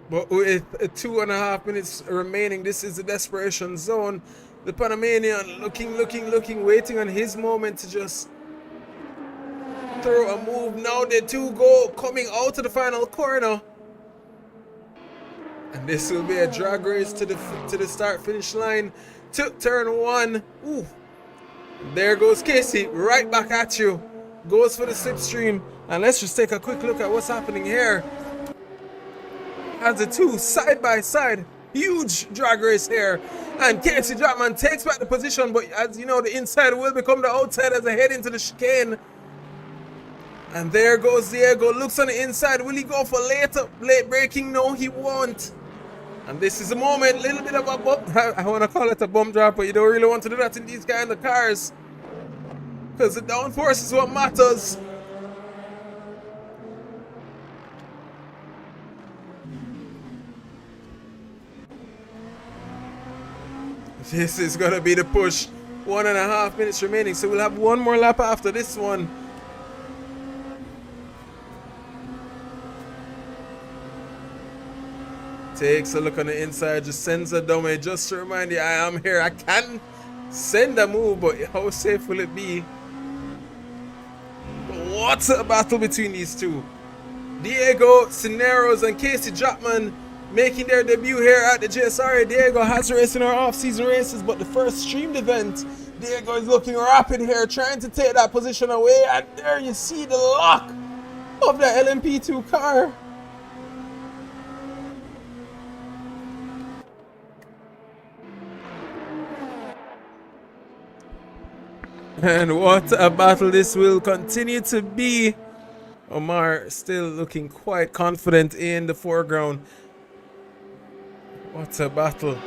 But with 2.5 minutes remaining, this is the desperation zone. The Panamanian looking, waiting on his moment to just throw a move. Now the two go coming out to the final corner. And this will be a drag race to the start finish line. To turn one. Ooh. There goes Casey, right back at you. Goes for the slipstream. And let's just take a quick look at what's happening here. As the two side by side, huge drag race here, and Casey Chapman takes back the position, but as you know, the inside will become the outside as they head into the chicane. And there goes Diego, looks on the inside. Will he go for late braking? No, he won't. And this is the moment, little bit of a bump. I want to call it a bump drop, but you don't really want to do that in these kind of cars, because the downforce is what matters. This is going to be the push. 1.5 minutes remaining, so we'll have one more lap after this one. Takes a look on the inside, just sends a dummy, just to remind you, I am here. I can send a move, but how safe will it be? What a battle between these two. Diego Cisneros and Casey Chapman making their debut here at the JSRA. Diego has raced in our off-season races, but the first streamed event, Diego is looking rapid here, trying to take that position away. And there you see the lock of the LMP2 car. And what a battle this will continue to be. Omar still looking quite confident in the foreground. What a battle.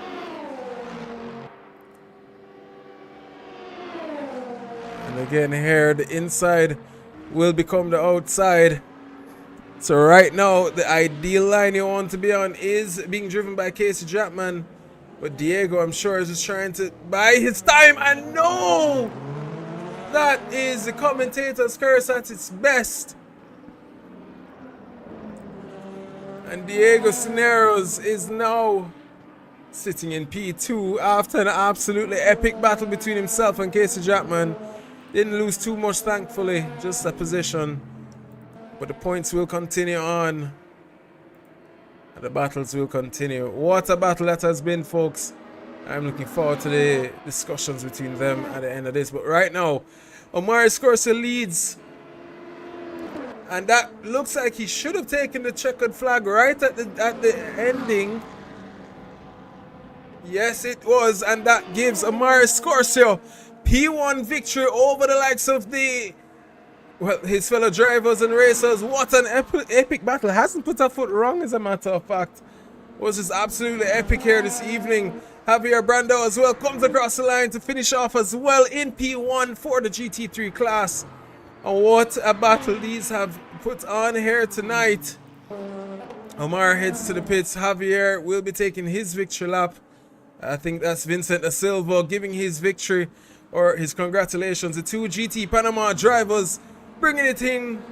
And again here, the inside will become the outside. So right now, the ideal line you want to be on is being driven by Casey Chapman. But Diego, I'm sure, is just trying to buy his time. And no! That is the commentator's curse at its best. And Diego Cisneros is now sitting in P2 after an absolutely epic battle between himself and Casey Chapman. Didn't lose too much, thankfully, just a position. But the points will continue on. And the battles will continue. What a battle that has been, folks. I'm looking forward to the discussions between them at the end of this. But right now, Omar Escorza leads. And that looks like he should have taken the checkered flag right at the ending. Yes, it was. And that gives Omar Escorza P1 victory over the likes of his fellow drivers and racers. What an epic battle. Hasn't put a foot wrong, as a matter of fact. Was just absolutely epic here this evening. Javier Brando as well comes across the line to finish off as well in P1 for the GT3 class. And what a battle these have put on here tonight. Omar heads to the pits. Javier will be taking his victory lap. I think that's Vincent da Silva giving his victory or his congratulations. The two GT Panama drivers bringing it in,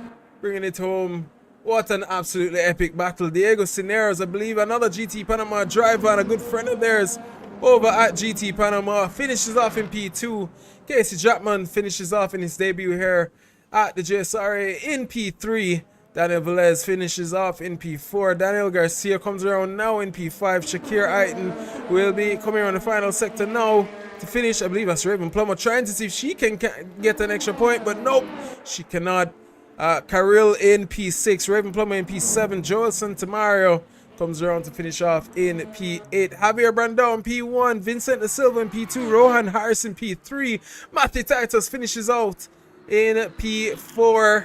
bringing it home. What an absolutely epic battle. Diego Cisneros, I believe another GT Panama driver and a good friend of theirs over at GT Panama, finishes off in P2. Casey Chapman finishes off in his debut here at the JSRA in P3. Daniel Velez finishes off in P4. Daniel Garcia comes around now in P5. Shakir Aiton will be coming around the final sector now to finish. I believe that's Raven Plummer trying to see if she can get an extra point, but nope, she cannot. Caril in P6, Raven Plummer in P7, Joel Santamario comes around to finish off in P8. Javier Brando in P1, Vincent da Silva in P2, Rohan Harris in P3, Matthew Titus finishes out in P4.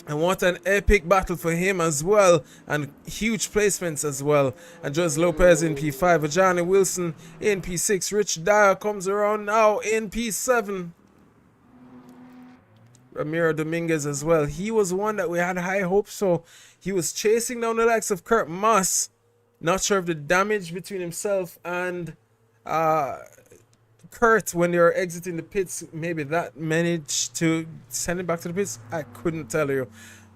And what an epic battle for him as well, and huge placements as well. Andres Lopez in P5, Ajani Wilson in P6, Rich Dyer comes around now in P7. Ramiro Dominguez as well. He was one that we had high hopes, so he was chasing down the likes of Kurt Moss. Not sure of the damage between himself and Kurt, when they were exiting the pits, maybe that managed to send him back to the pits. I couldn't tell you,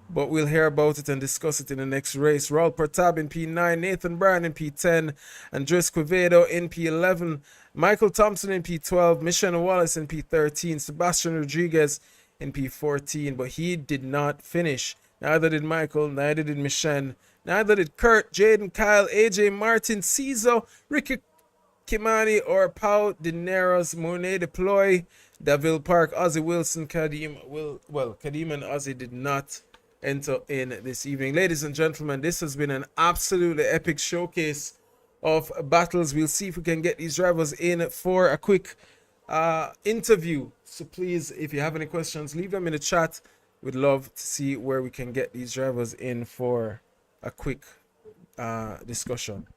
but we'll hear about it and discuss it in the next race. Raul Pertab in P9, Nathan Bryan in P10, Andres Quevedo in P11, Michael Thompson in P12, Michelle Wallace in P13, Sebastian Rodriguez in P14, but he did not finish. Neither did Michael, neither did Michelle, neither did Kurt, Jaden, Kyle, AJ Martin, Cizo, Ricky Kimani or Pau Dineros, Monet Deploy, Davil Park, Ozzy Wilson, Kadim and Ozzy did not enter in this evening. Ladies and gentlemen, this has been an absolutely epic showcase of battles. We'll see if we can get these drivers in for a quick interview. So please, if you have any questions, leave them in the chat. We'd love to see where we can get these drivers in for a quick discussion.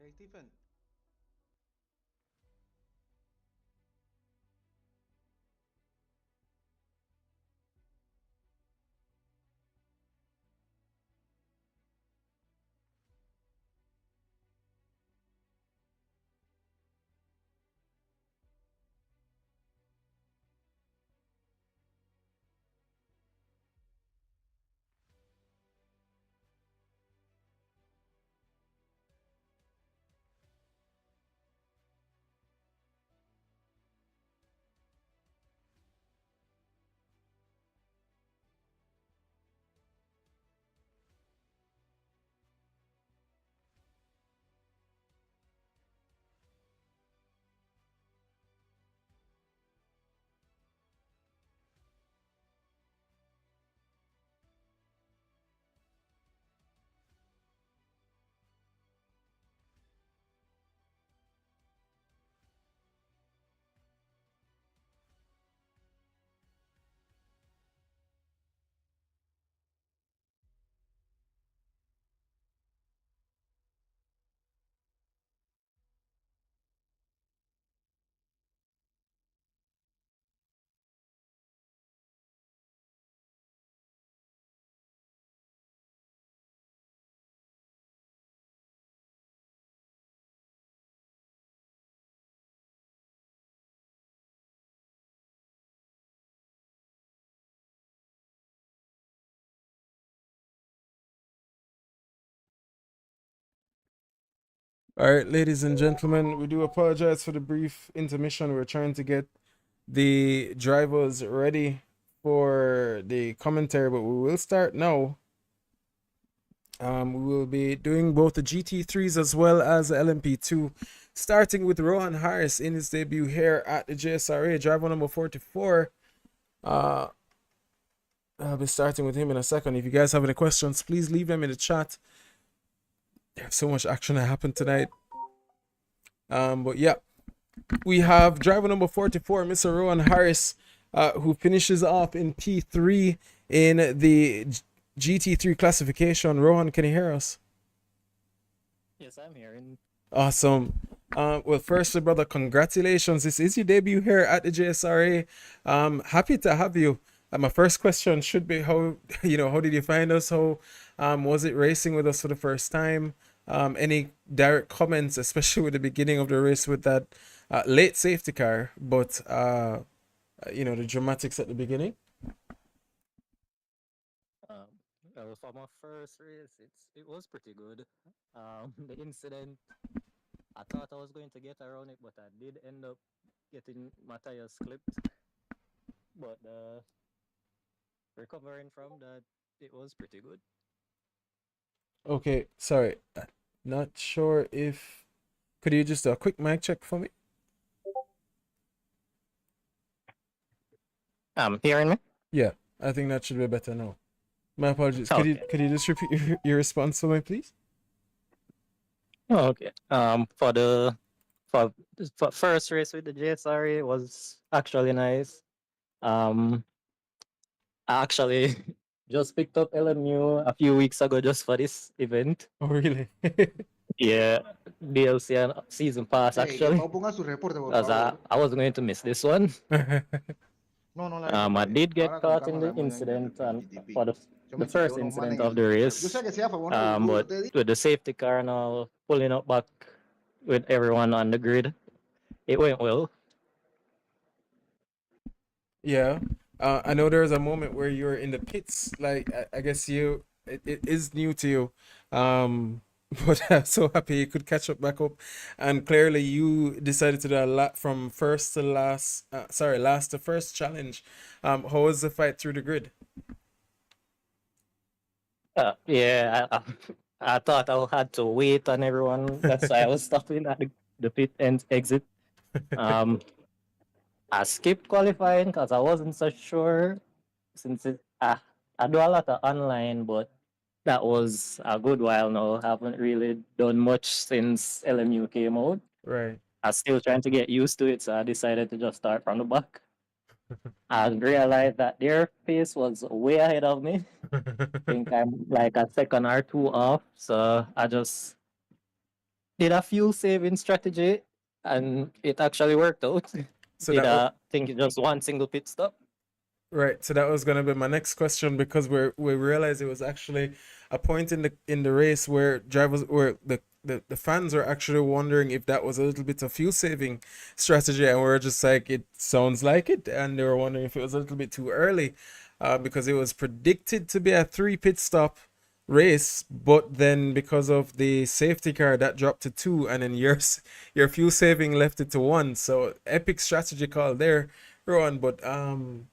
Hey, Stephen. All right, ladies and gentlemen, we do apologize for the brief intermission. We're trying to get the drivers ready for the commentary, but we will start now. We will be doing both the GT3s as well as the LMP2, starting with Rohan Harris in his debut here at the JSRA, driver number 44. I'll be starting with him in a second. If you guys have any questions, please leave them in the chat. There's so much action that happened tonight. But yeah, we have driver number 44, Mr. Rohan Harris, who finishes off in P3 in the GT3 classification. Rohan, can you hear us? Yes, I'm hearing. Awesome. Well, firstly, brother, congratulations. This is your debut here at the JSRA. Happy to have you. My first question should be how did you find us? How was it racing with us for the first time? Any direct comments, especially with the beginning of the race with that late safety car, but the dramatics at the beginning? Well, for my first race, it was pretty good. The incident, I thought I was going to get around it, but I did end up getting my tires clipped. But recovering from that, it was pretty good. Okay, sorry. Not sure if... Could you just do a quick mic check for me? Hearing me? Yeah, I think that should be better now. My apologies. Okay. Could you just repeat your response for me, please? Oh, okay. For first race with the JSRA, it was actually nice. I actually just picked up LMU a few weeks ago just for this event. Oh, really? Yeah, DLC and season pass actually. Ponga su reporte, por Because favor. I wasn't going to miss this one. No, no la I did get Ahora con caught in calma the sabemos bien incident el and TTP. for Yo the me first yo no incident manejo of the Yo race. sé que sea a favor de But with the safety car and all pulling up back with everyone on the grid, it went well. Yeah. I know there was a moment where you were in the pits. Like, I guess it is new to you. But I'm so happy you could catch up back up. And clearly you decided to do a lot from first to last. Last to first challenge. How was the fight through the grid? I thought I had to wait on everyone. That's why I was stopping at the pit and exit. I skipped qualifying because I wasn't so sure since I do a lot of online, but that was a good while now. I haven't really done much since LMU came out. Right. I'm still trying to get used to it, so I decided to just start from the back. I realized that their pace was way ahead of me. I think I'm like a second or two off, so I just did a fuel saving strategy, and it actually worked out. So I think just one single pit stop. Right, so that was gonna be my next question, because we realized it was actually a point in the race where the fans were actually wondering if that was a little bit of fuel saving strategy, and we were just like, it sounds like it, and they were wondering if it was a little bit too early, because it was predicted to be a 3 pit stop race, but then because of the safety car that dropped to 2, and then your fuel saving left it to 1. So epic strategy call there, Rowan. But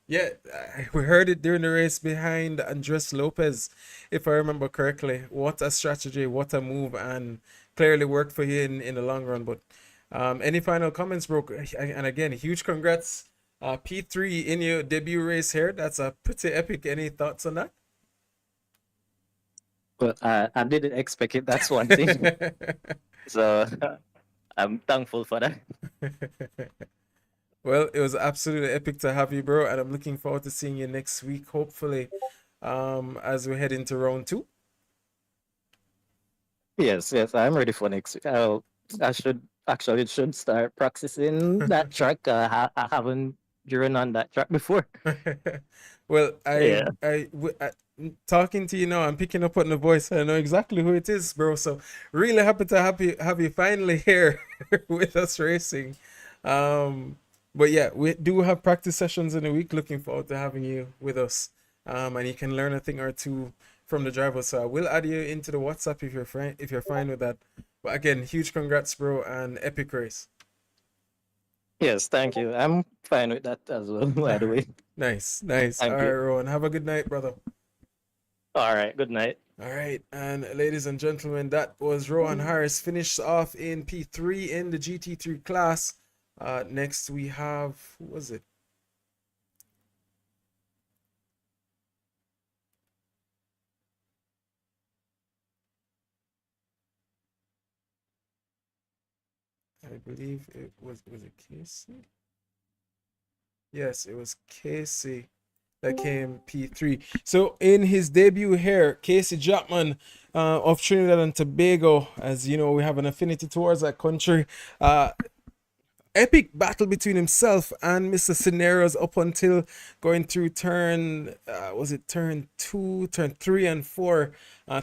we heard it during the race behind Andres Lopez, if I remember correctly. What a strategy, what a move, and clearly worked for you in the long run. But any final comments, bro? And again, huge congrats, P3 in your debut race here. That's a pretty epic. Any thoughts on that? But I didn't expect it. That's one thing. So I'm thankful for that. Well, it was absolutely epic to have you, bro, and I'm looking forward to seeing you next week, hopefully, as we head into round 2. Yes, I'm ready for next week. I should start practicing that track. I haven't driven on that track before. Well, talking to you now, I'm picking up on the voice. I know exactly who it is, bro. So really happy to have you finally here with us racing. But yeah, we do have practice sessions in a week. Looking forward to having you with us. And you can learn a thing or two from the driver. So I will add you into the WhatsApp if you're fine with that. But again, huge congrats, bro, and epic race. Yes, thank you. I'm fine with that as well, by the way. Nice, nice. All Thank right, you. Rowan. Have a good night, brother. All right, good night. All right, and ladies and gentlemen, that was Rowan Harris, finished off in P3 in the GT3 class. Next we have, who was it? I believe it was it Casey? Yes, it was Casey that came P3. So in his debut here, Casey Jackman of Trinidad and Tobago, as you know, we have an affinity towards that country. Epic battle between himself and Mr. Cineros up until going through turn, was it turn 2, turn 3 and 4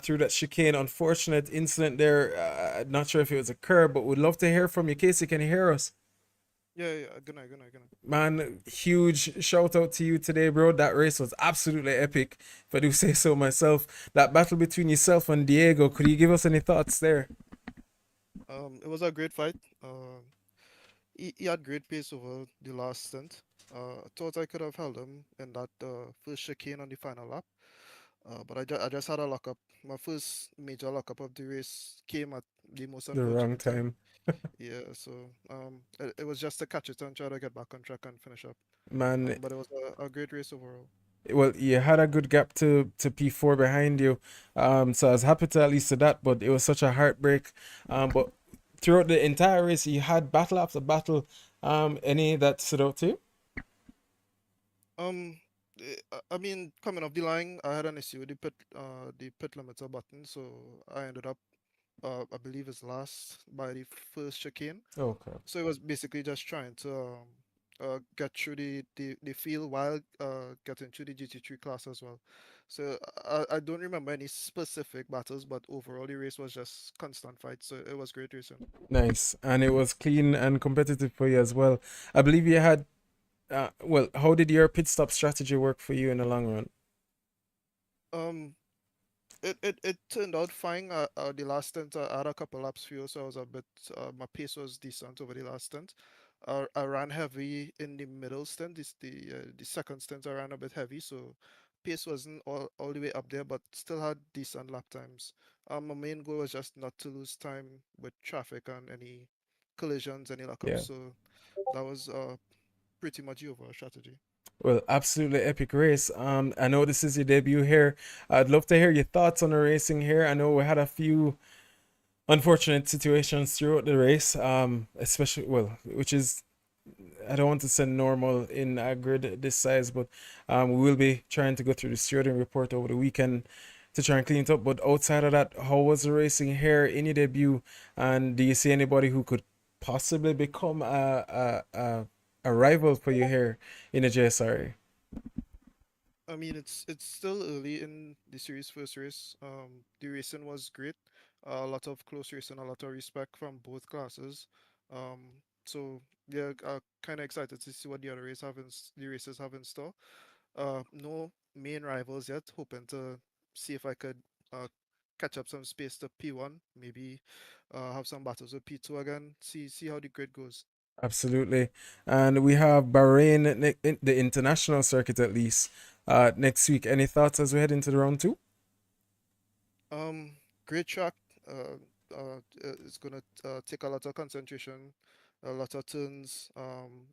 through that chicane. Unfortunate incident there. Not sure if it was a curb, but would love to hear from you. Casey, can you hear us? Yeah. Good night. Man, huge shout out to you today, bro. That race was absolutely epic, if I do say so myself. That battle between yourself and Diego, could you give us any thoughts there? It was a great fight. He had great pace over the last stint. I thought I could have held him in that first chicane on the final lap. But I just had a lockup. My first major lockup of the race came at the most The wrong unfortunate time. time. Yeah, so it was just to catch it and try to get back on track and finish up. Man, But it was a great race overall. well, you had a good gap to P4 behind you. So I was happy to at least to that, but it was such a heartbreak. But throughout the entire race, you had battle after battle. Any that stood out to you? Um, I mean, coming off the line, I had an issue with the pit limiter button, so I ended up, I believe it's last by the first chicane. Okay. So it was basically just trying to get through the field while getting through the GT3 class as well. So I don't remember any specific battles, but overall the race was just constant fight. So it was great racing. Nice. And it was clean and competitive for you as well. I believe you had, well, how did your pit stop strategy work for you in the long run? Um, it turned out fine. The last stint, I had a couple laps fuel, so I was a bit. My pace was decent over the last stint. I ran heavy in the middle stint. This the second stint I ran a bit heavy, so pace wasn't all the way up there, but still had decent lap times. My main goal was just not to lose time with traffic and any collisions, any lockups. Yeah. So that was pretty much the overall strategy. Well, absolutely epic race. I know this is your debut here. I'd love to hear your thoughts on the racing here. I know we had a few unfortunate situations throughout the race, especially, well, which is, I don't want to say normal in a grid this size, but we will be trying to go through the steering report over the weekend to try and clean it up. But outside of that, how was the racing here in your debut? And do you see anybody who could possibly become a rival for you here in the JSRA? I mean, it's still early in the series first race. The racing was great. A lot of close racing, a lot of respect from both classes. So yeah, kind of excited to see what the other the races have in store. No main rivals yet. Hoping to see if I could uh catch up some space to P1. Maybe have some battles with P2 again. See how the grid goes. Absolutely. And we have Bahrain, the international circuit at least, next week. Any thoughts as we head into the round two? Great track. It's gonna take a lot of concentration, a lot of turns.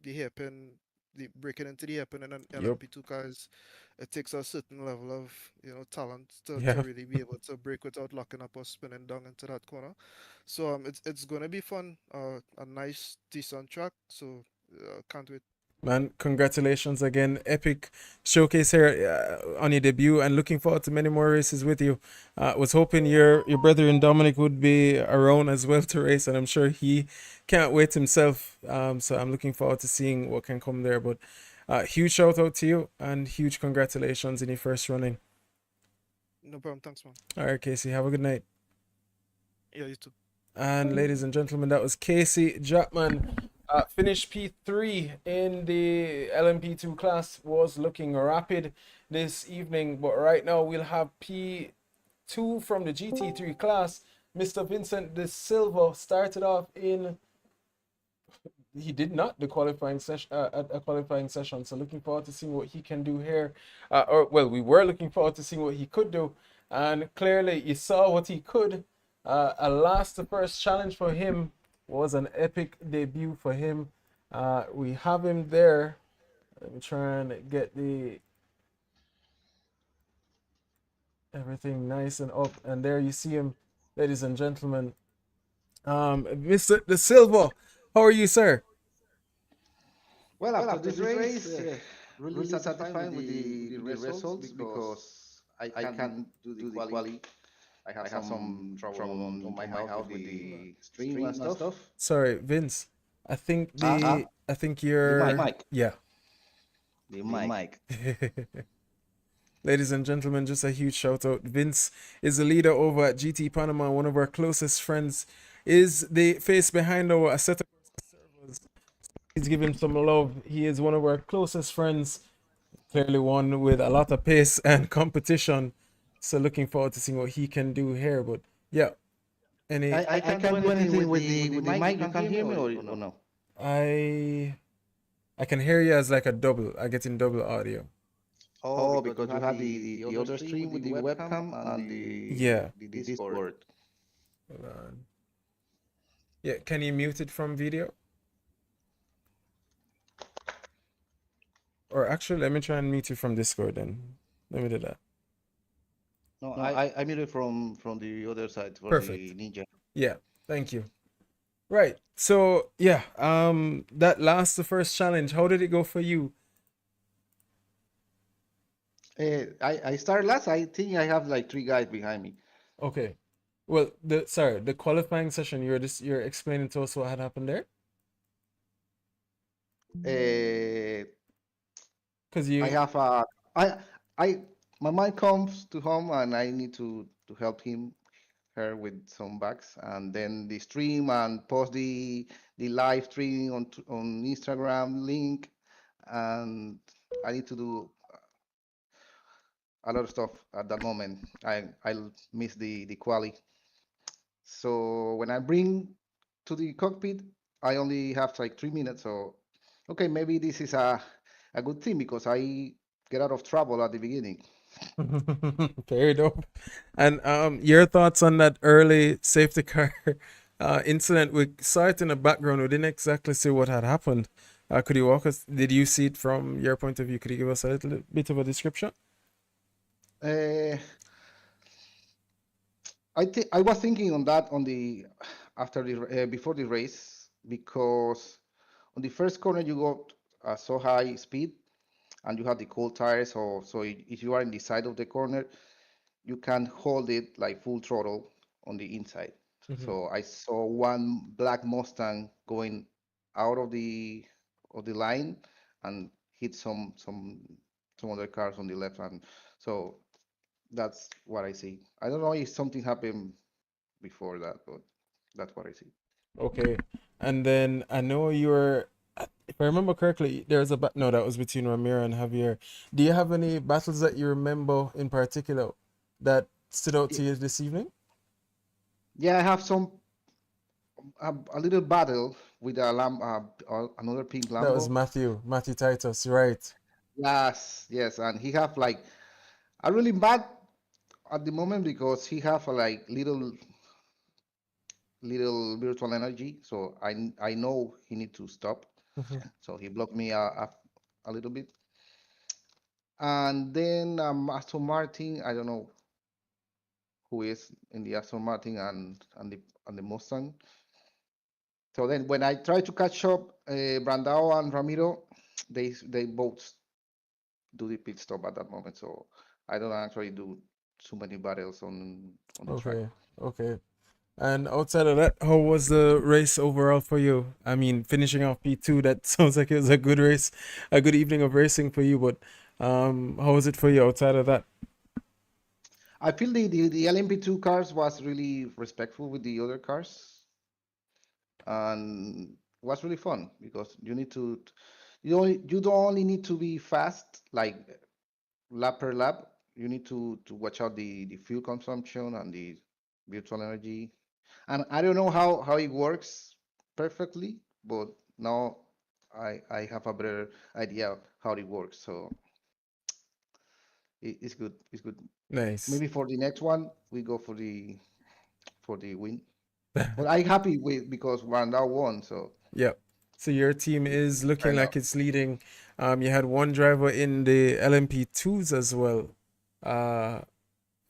The hairpin, the breaking into the hairpin and an Yep. LMP2 cars, it takes a certain level of talent to Yeah. really be able to brake without locking up or spinning down into that corner. So it's gonna be fun. A nice decent track. So can't wait. Man, congratulations again. Epic showcase here on your debut, and looking forward to many more races with you. Was hoping your brother in Dominic would be around as well to race, and I'm sure he can't wait himself. So I'm looking forward to seeing what can come there. But huge shout out to you and huge congratulations in your first running. No problem. Thanks, man. All right, Casey, have a good night. Yeah, you too. And ladies and gentlemen, that was Casey Jackman. Finished P3 in the LMP2 class, was looking rapid this evening, but right now we'll have P2 from the GT3 class, Mr. Vincent De Silva started off in, he did not the qualifying session at a qualifying session. So looking forward to seeing what he can do here. Or well, we were looking forward to seeing what he could do, and clearly you saw what he could. The first challenge for him was an epic debut for him. We have him there. Let me try and get the everything nice and up, and there you see him, ladies and gentlemen. Mr. De Silva, how are you, sir? Well, after this race, really satisfied with the results because I can't do the quali. I have some trouble on my house with the stream and stuff. Sorry, Vince. I think I think The you're mic. yeah. The mic. Ladies and gentlemen, just a huge shout out. Vince is the leader over at GT Panama, one of our closest friends, is the face behind our Assetto servers. Please give him some love. He is one of our closest friends, clearly one with a lot of pace and competition. So looking forward to seeing what he can do here. But yeah, any I can't do anything with the mic. You can hear me or no? I I can hear you as like a double. I get in double audio. Oh, because you have the other stream with the webcam and Yeah. the Discord. Hold on. Yeah, can you mute it from video? Or actually, let me try and mute you from Discord then. Let me do that. No, I muted from the other side for Perfect. the Ninja. Yeah, thank you. Right. So yeah, the first challenge. How did it go for you? I started last. I think I have like 3 guys behind me. Okay. Well, the qualifying session, you're explaining to us what had happened there? Because I have I my man comes to home and I need to help her with some bags, and then the stream and post the live stream on Instagram link, and I need to do a lot of stuff at that moment. I'll miss the quali. So when I bring to the cockpit, I only have like 3 minutes. So okay, maybe this is a good thing because I get out of trouble at the beginning. Very dope. And your thoughts on that early safety car incident? We saw it in the background. We didn't exactly see what had happened. Could you walk us? Did you see it from your point of view? Could you give us a little bit of a description? I was thinking on that before the race, because on the first corner you got so high speed and you have the cold tires, so if you are in the side of the corner, you can hold it like full throttle on the inside. So I saw one black Mustang going out of the line and hit some other cars on the left hand. So that's what I see. I don't know if something happened before that, but that's what I see. Okay. And then I know if I remember correctly, there's no, that was between Ramiro and Javier. Do you have any battles that you remember in particular that stood out to you this evening? Yeah, I have a little battle with another pink Lambo. That was Matthew Titus, right? Yes, and he have like a really bad at the moment because he have like little virtual energy. So I know he need to stop. So he blocked me a little bit. And then Aston Martin, I don't know who is in the Aston Martin and the Mustang. So then when I try to catch up, Brandao and Ramiro, they both do the pit stop at that moment. So I don't actually do too many battles on the track. Okay. And outside of that, how was the race overall for you? I mean, finishing off P2, that sounds like it was a good race, a good evening of racing for you. But how was it for you outside of that? I feel the LMP2 cars was really respectful with the other cars, and was really fun because you don't only need to be fast like lap per lap. You need to watch out the fuel consumption and the virtual energy. And I don't know how it works perfectly, but now I have a better idea of how it works. So it's good. It's good. Nice. Maybe for the next one we go for the win. But I'm happy with because Randall won. So Yep. So your team it's is looking fair like enough. it's leading. You had one driver in the LMP2s as well. Uh,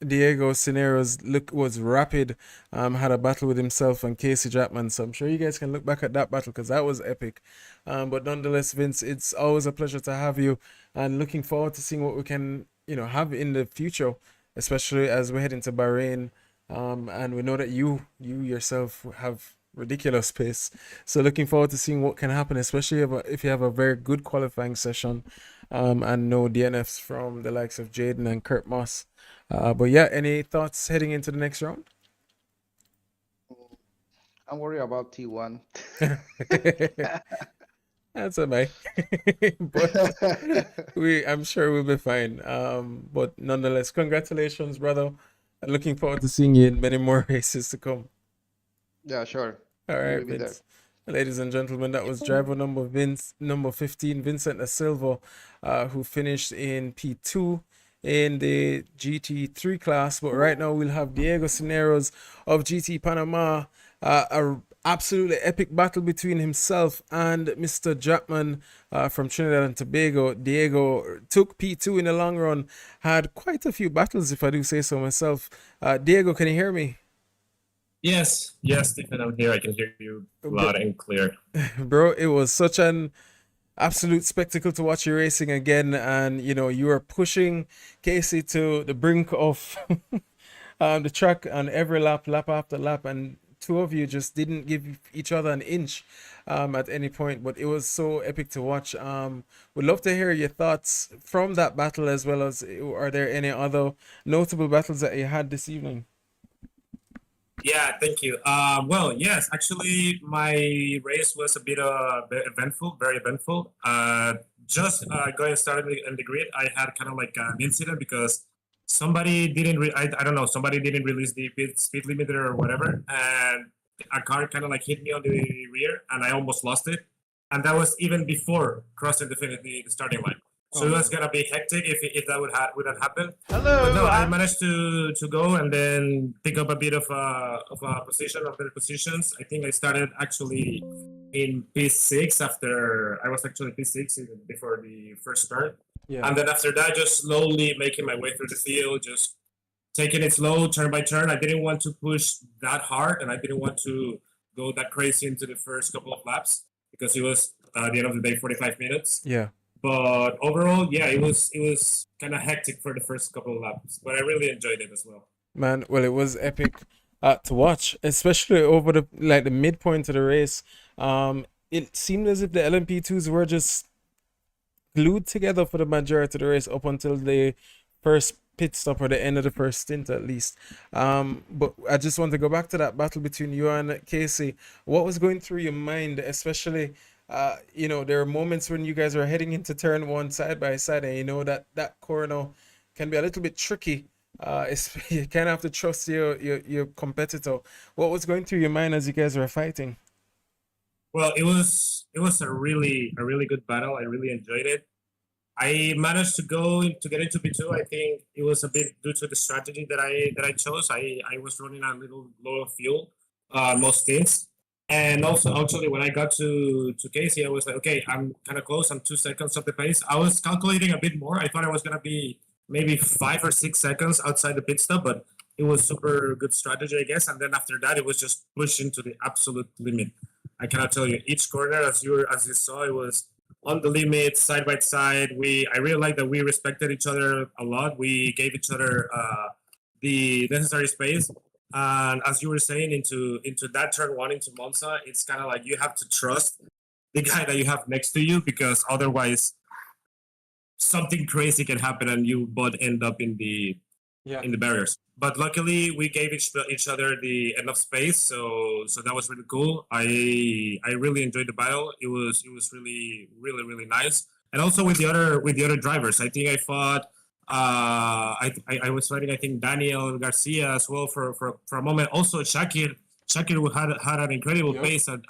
Diego Cineros was rapid. Had a battle with himself and Casey Chapman. So I'm sure you guys can look back at that battle because that was epic. But nonetheless, Vince, it's always a pleasure to have you, and looking forward to seeing what we can, have in the future, especially as we head into Bahrain. And we know that you yourself have ridiculous pace. So looking forward to seeing what can happen, especially if you have a very good qualifying session, and no DNFs from the likes of Jaden and Kurt Moss. But yeah, any thoughts heading into the next round? I'm worried about T1. That's a bye. But I'm sure we'll be fine. But nonetheless, congratulations, brother. Looking forward to seeing you in many more races to come. Yeah, sure. All We right, will be there. Vince. Ladies and gentlemen, that was driver number 15, Vincent Da Silva, who finished in P2 in the GT3 class. But right now we'll have Diego Cineros of GT Panama. A absolutely epic battle between himself and Mr. Jackman from Trinidad and Tobago. Diego took P2 in the long run, had quite a few battles, if I do say so myself. Diego, can you hear me? Yes, Stephen, I'm here. I can hear you loud and clear. Bro, it was such an absolute spectacle to watch you racing again, and you were pushing Casey to the brink of the track on every lap after lap, and two of you just didn't give each other an inch at any point. But it was so epic to watch. Would love to hear your thoughts from that battle, as well as are there any other notable battles that you had this evening? Yeah, thank you. Well, yes, actually, my race was a bit eventful, very eventful. Just going started in the grid, I had kind of like an incident because somebody didn't, I don't know, somebody didn't release the speed limiter or whatever, and a car kind of like hit me on the rear, and I almost lost it. And that was even before crossing the starting line. So it was gonna be hectic if that would have happened. But no, I managed to go and then pick up a bit of a position of better positions. I think I started actually in P6 after I was actually P6 before the first start. Yeah. And then after that, just slowly making my way through the field, just taking it slow, turn by turn. I didn't want to push that hard, and I didn't want to go that crazy into the first couple of laps because it was at the end of the day 45 minutes. Yeah. But overall, yeah, it was kind of hectic for the first couple of laps, but I really enjoyed it as well. Man, well, it was epic to watch, especially over the midpoint of the race. It seemed as if the LMP2s were just glued together for the majority of the race up until the first pit stop or the end of the first stint, at least. But I just want to go back to that battle between you and Casey. What was going through your mind, especially? There are moments when you guys are heading into turn one side by side, and that corner can be a little bit tricky. You kind of have to trust your competitor. What was going through your mind as you guys were fighting? Well, it was a really good battle. I really enjoyed it. I managed to get into P2. I think it was a bit due to the strategy that I chose. I was running a little low of fuel most stints. And also, actually, when I got to Casey, I was like, okay, I'm kind of close. I'm 2 seconds off the pace. I was calculating a bit more. I thought I was going to be maybe 5 or 6 seconds outside the pit stop, but it was super good strategy, I guess. And then after that, it was just pushing to the absolute limit. I cannot tell you, each corner, as you saw, it was on the limit, side by side. I really like that we respected each other a lot. We gave each other the necessary space. And as you were saying, into that turn one into Monza, it's kind of like you have to trust the guy that you have next to you, because otherwise something crazy can happen and you both end up in the barriers. But luckily, we gave each other the enough space, so that was really cool. I really enjoyed the battle. It was really nice. And also with the other drivers, I think I fought. I was fighting, I think, Daniel Garcia as well for a moment. Also Shakir Shakir had an incredible Yep. pace at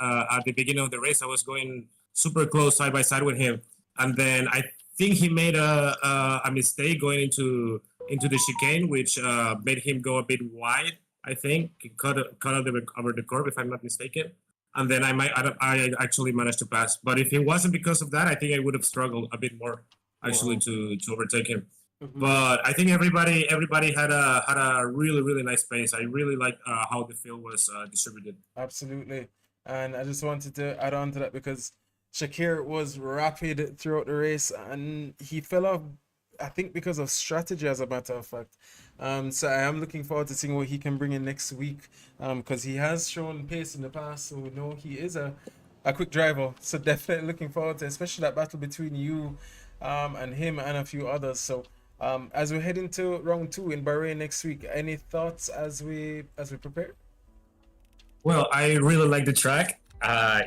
the beginning of the race. I was going super close side by side with him, and then I think he made a mistake going into the chicane, which made him go a bit wide. I think he cut over the curve, if I'm not mistaken. And then I actually managed to pass. But if it wasn't because of that, I think I would have struggled a bit more actually to overtake him. But I think everybody had a really nice pace. I really liked how the field was distributed. Absolutely. And I just wanted to add on to that because Shakir was rapid throughout the race and he fell off, I think, because of strategy, as a matter of fact. So I am looking forward to seeing what he can bring in next week because he has shown pace in the past. So we know he is a quick driver. So definitely looking forward to, especially that battle between you and him and a few others. So as we head into round 2 in Bahrain next week, any thoughts as we prepare? Well, I really like the track.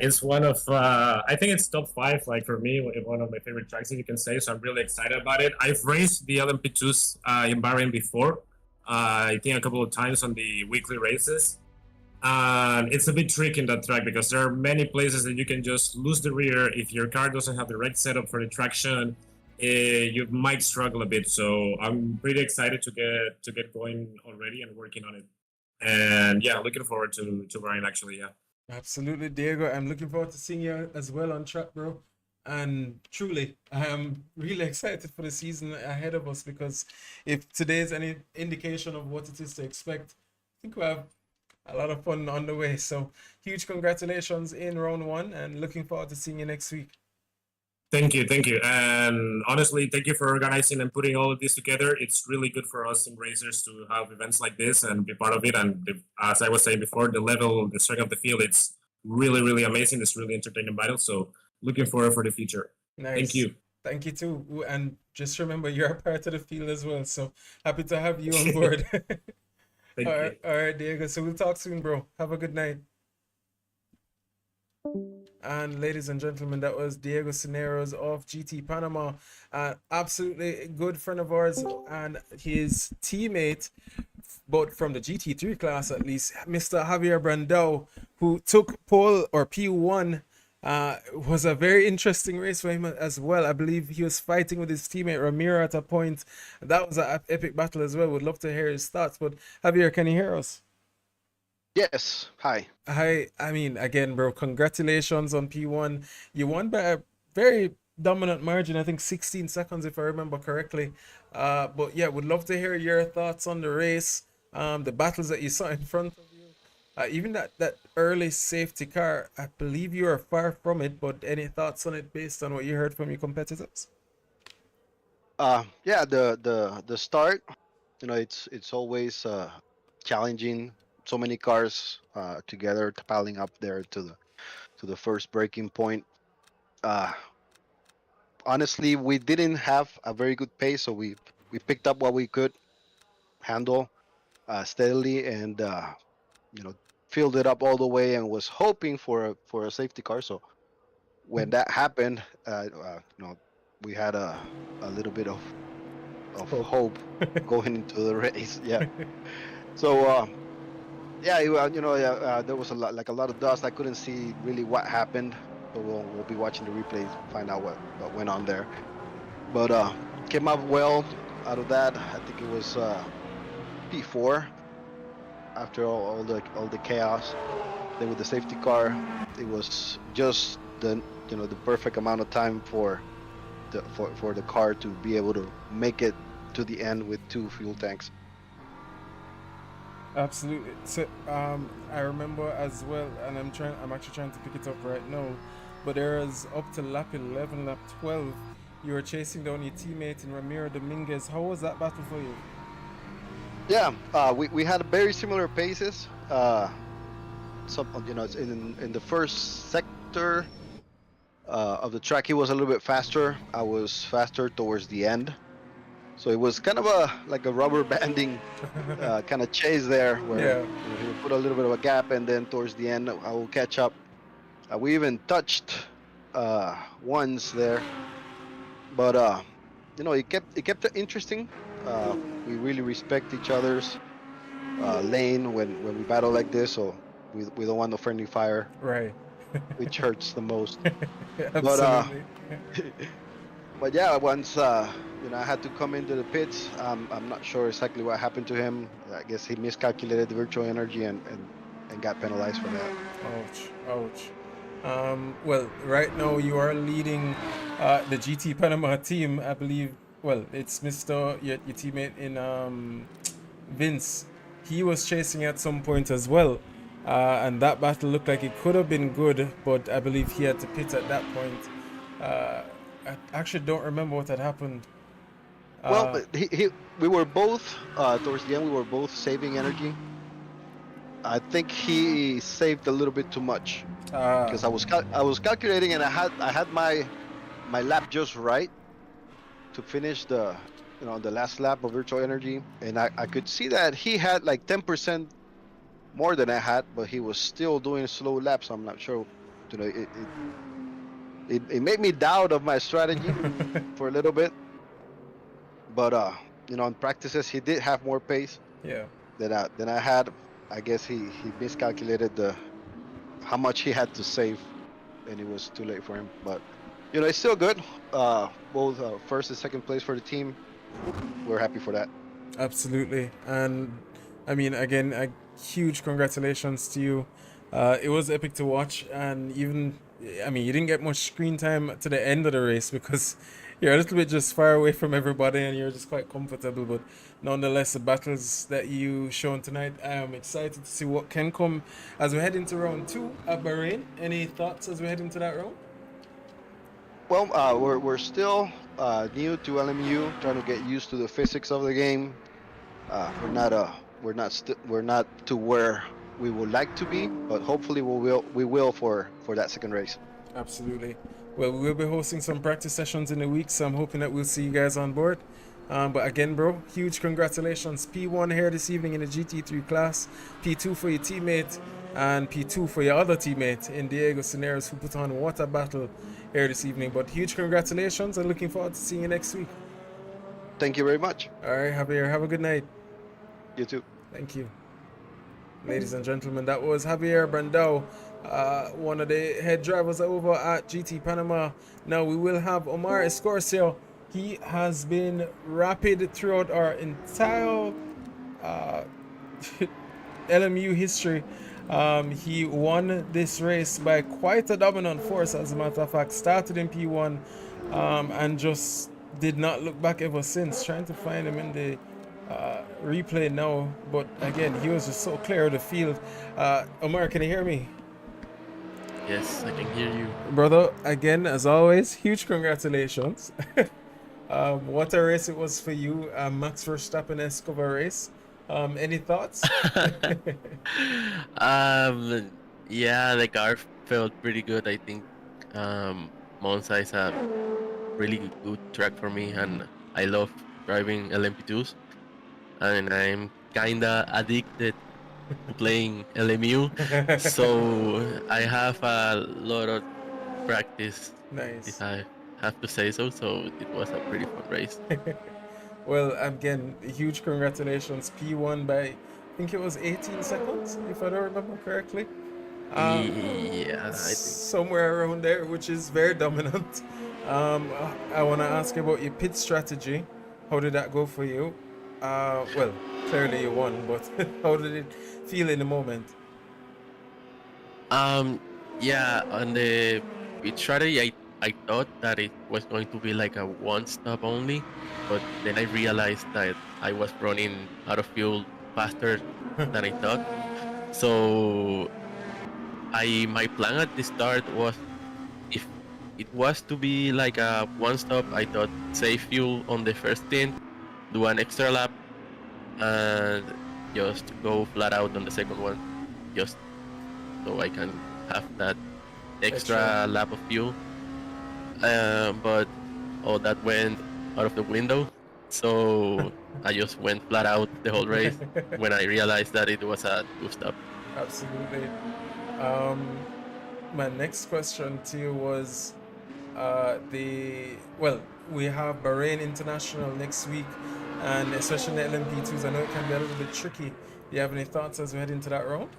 It's one of I think it's top 5, like for me, one of my favorite tracks, if you can say. So I'm really excited about it. I've raced the LMP2s in Bahrain before. I think a couple of times on the weekly races. And it's a bit tricky in that track because there are many places that you can just lose the rear. If your car doesn't have the right setup for the traction, you might struggle a bit. So I'm pretty excited to get going already and working on it. And yeah, looking forward to Bahrain actually. Yeah. Absolutely, Diego. I'm looking forward to seeing you as well on track, bro. And truly, I am really excited for the season ahead of us because if today is any indication of what it is to expect, I think we have a lot of fun on the way. So huge congratulations in round 1 and looking forward to seeing you next week. Thank you. And honestly, thank you for organizing and putting all of this together. It's really good for us in racers to have events like this and be part of it. And as I was saying before, the strength of the field, it's really amazing. It's really entertaining battle. So looking forward for the future. Nice. Thank you. Thank you too. And just remember, you're a part of the field as well. So happy to have you on board. Thank All you. right, all right, Diego. So we'll talk soon, bro. Have a good night. And ladies and gentlemen, that was Diego Cineros of GT Panama, absolutely good friend of ours, and his teammate, but from the GT3 class at least, Mr. Javier Brandao, who took pole or P1. Was a very interesting race for him as well. I believe he was fighting with his teammate Ramiro at a point. That was an epic battle as well. Would love to hear his thoughts. But Javier, can you hear us? Yes. Hi. Hi. I mean, again, bro, congratulations on P1. You won by a very dominant margin. I think 16 seconds, if I remember correctly. But yeah, would love to hear your thoughts on the race, the battles that you saw in front of you. Even that early safety car, I believe you are far from it, but any thoughts on it based on what you heard from your competitors? Yeah. The start. It's always challenging. So many cars together, piling up there to the first braking point. Honestly, we didn't have a very good pace, so we picked up what we could handle steadily, and filled it up all the way, and was hoping for a safety car. So when that happened, we had a little bit of hope going into the race. Yeah. So yeah, there was a lot of dust. I couldn't see really what happened. So we'll be watching the replays to find out what went on there. But came up well out of that. I think it was P4 after all the chaos. Then with the safety car, it was just the perfect amount of time for the car to be able to make it to the end with 2 fuel tanks. Absolutely. So I remember as well, and I'm actually trying to pick it up right now, but there is up to lap 11, lap 12, you were chasing down your teammate in Ramiro Dominguez. How was that battle for you? Yeah, we had very similar paces. In the first sector of the track, he was a little bit faster. I was faster towards the end. So it was kind of like a rubber banding kind of chase there, where he would put a little bit of a gap, and then towards the end I will catch up. We even touched once there, but it kept it interesting. We really respect each other's lane when we battle like this. So we don't want no friendly fire, Right. which hurts the most. But Absolutely. but yeah, once I had to come into the pits. I'm not sure exactly what happened to him. I guess he miscalculated the virtual energy and got penalized for that. Ouch, ouch. Well, right now you are leading the GT Panama team, I believe. Well, it's Mr. Your teammate in Vince. He was chasing at some point as well. And that battle looked like it could have been good, but I believe he had to pit at that point. I actually don't remember what had happened. Well, but we were both towards the end. We were both saving energy. I think he saved a little bit too much because I was calculating and I had my lap just right to finish the last lap of virtual energy, and I could see that he had like 10% more than I had, but he was still doing slow laps. I'm not sure. It made me doubt of my strategy for a little bit. But in practices he did have more pace Yeah. than I had. I guess he miscalculated the how much he had to save, and it was too late for him. But it's still good. Both first and second place for the team. We're happy for that. Absolutely. And I mean, again, a huge congratulations to you. It was epic to watch. And even, I mean, you didn't get much screen time to the end of the race because you're a little bit just far away from everybody and you're just quite comfortable. But nonetheless, the battles that you shown tonight, I am excited to see what can come as we head into round 2 at Bahrain. Any thoughts as we head into that round? Well, we're still new to LMU, trying to get used to the physics of the game. We're not to where we would like to be, but hopefully we will for that second race. Absolutely. Well, we will be hosting some practice sessions in the week, so I'm hoping that we'll see you guys on board. But again, bro, huge congratulations. P1 here this evening in the GT3 class, P2 for your teammate, and P2 for your other teammate in Diego Cineros, who put on what a battle here this evening. But huge congratulations, and looking forward to seeing you next week. Thank you very much. All right, Javier, have a good night. You too. Thank you. Ladies and gentlemen, that was Javier Brandao, one of the head drivers over at GT Panama. Now we will have Omar Escorcio. He has been rapid throughout our entire LMU history. He won this race by quite a dominant force, as a matter of fact. Started in P1 and just did not look back ever since. Trying to find him in the replay now, but again, he was just so clear of the field. Omar, can you hear me? Yes, I can hear you. Brother, again, as always, huge congratulations. What a race it was for you, Max Verstappen Escobar race. Any thoughts? Yeah, the car felt pretty good. I think Monza is a really good track for me, and I love driving LMP2s, and I'm kinda addicted to playing LMU, so I have a lot of practice, Nice. if I have to say so. So it was a pretty fun race. Well, again, huge congratulations. P1 by, I think it was 18 seconds, if I don't remember correctly. Yeah, I think. Somewhere around there, which is very dominant. I want to ask you about your pit strategy. How did that go for you? Well, clearly you won, but how did it feel in the moment? Yeah, on the pit strategy, I thought that it was going to be like a one stop only, but then I realized that I was running out of fuel faster than I thought. So my plan at the start was, if it was to be like a one stop, I thought save fuel on the first stint, do an extra lap, and just go flat out on the second one, just so I can have that extra lap of fuel. But all that went out of the window, so I just went flat out the whole race when I realized that it was a two-stop. Absolutely. My next question to you was we have Bahrain International next week, and especially the LMP2s. I know it can be a little bit tricky. Do you have any thoughts as we head into that round?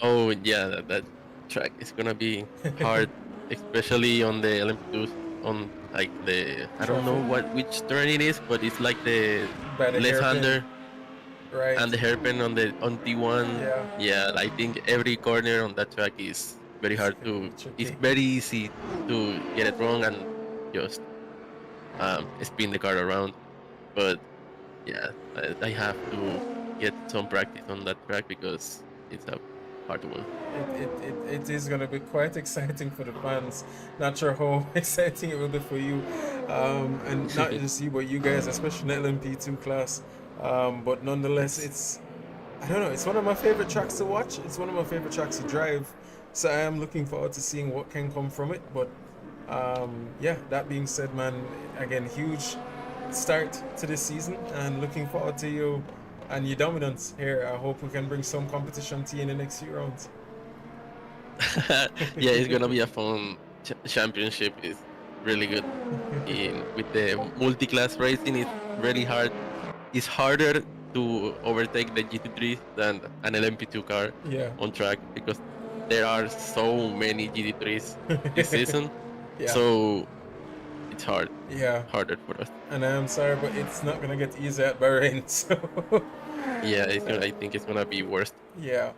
Oh yeah, that track is gonna be hard, especially on the LMP2s. On like the I don't know Traffic which turn it is, but it's like the by the left hairpin, hander right? and the hairpin on T1. Yeah, Yeah, I think every corner on that track is very it's hard gonna to. be It's tricky. very easy to get it wrong and just spin the car around. But yeah, I have to get some practice on that track because it's a hard one. It is going to be quite exciting for the fans. Not sure how exciting it will be for you, and not just you, but you guys, especially in the LMP2 class. But nonetheless, Yes. it's I don't know. It's one of my favorite tracks to watch. It's one of my favorite tracks to drive. So I am looking forward to seeing what can come from it. But yeah, that being said, man, again, huge start to this season, and looking forward to you and your dominance here. I hope we can bring some competition to you in the next few rounds. Yeah, it's gonna be a fun championship. It's really good. In with the multi-class racing, it's really hard. It's harder to overtake the GT3 than an LMP2 car Yeah. on track because there are so many GT3s this season. Yeah. So it's Yeah. harder for us. And I am sorry, but it's not gonna get easier at Bahrain. So Yeah, I think it's gonna be worse. yeah.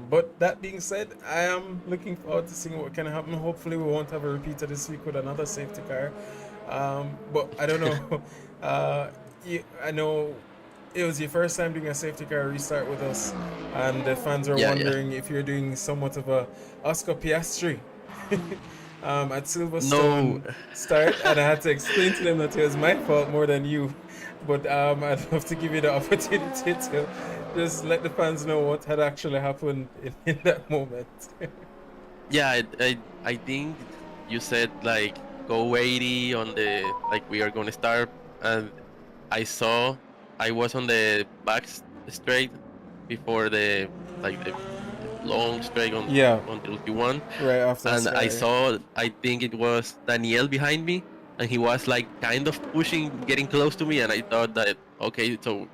But that being said, I am looking forward to seeing what can happen. Hopefully, we won't have a repeater this week with another safety car. But I don't know. I know it was your first time doing a safety car restart with us, and the fans are Yeah. wondering if you're doing somewhat of a Oscar Piastri at Silverstone No. start, and I had to explain to them that it was my fault more than you. But I'd love to give you the opportunity to just let the fans know what had actually happened in that moment. Yeah, I think you said like go 80 on the like we are gonna start, and I was on the straight before the like the long straight on Yeah. until Q1, Right after and I starting. saw I think it was Daniel behind me, and he was like kind of pushing, getting close to me, and I thought that okay, so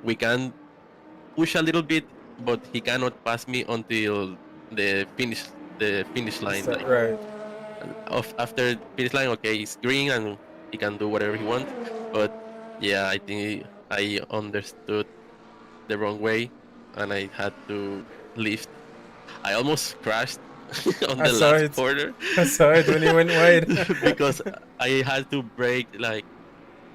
we can push a little bit, but he cannot pass me until the finish line. Like Right. after finish line, okay, it's green and he can do whatever he wants. But yeah, I think I understood the wrong way, and I had to lift. I almost crashed on I the saw last it. corner I saw it when you went wide. because I had to brake like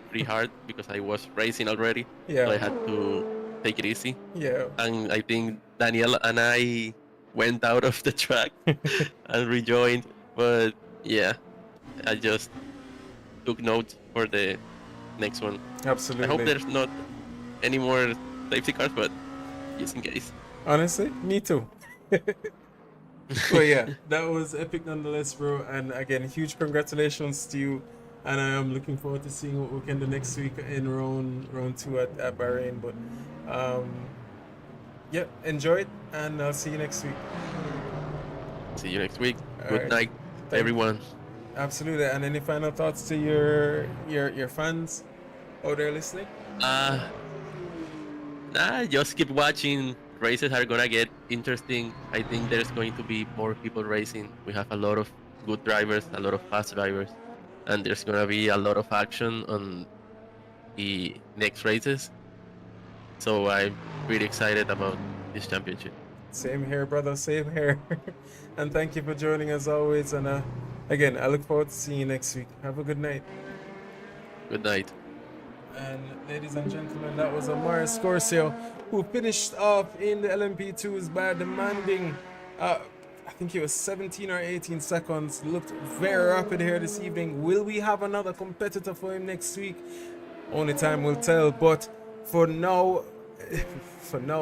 pretty hard because I was racing already. So I Yeah. had to take it easy. Yeah. And I think Daniel and I went out of the track and rejoined. But yeah, I just took notes for the next one. I hope Absolutely. there's not any more safety cars, but just in case. Honestly, me too. But yeah, that was epic nonetheless, bro. And again, huge congratulations to you. And I am looking forward to seeing what we can do next week in round two at Bahrain. But yeah, enjoy it, and I'll see you next week. See you next week. All Good right. night, everyone. Absolutely. And any final thoughts to your fans out there listening? Just keep watching. Races are gonna get interesting. I think there's going to be more people racing. We have a lot of good drivers, a lot of fast drivers, and there's gonna be a lot of action on the next races. So I'm pretty excited about this championship. Same here, brother. Same here. And thank you for joining as always. And again, I look forward to seeing you next week. Have a good night. Good night. And ladies and gentlemen, that was Amara Scorcio, who finished off in the LMP2s by demanding, I think it was 17 or 18 seconds. Looked very rapid here this evening. Will we have another competitor for him next week? Only time will tell. But for now,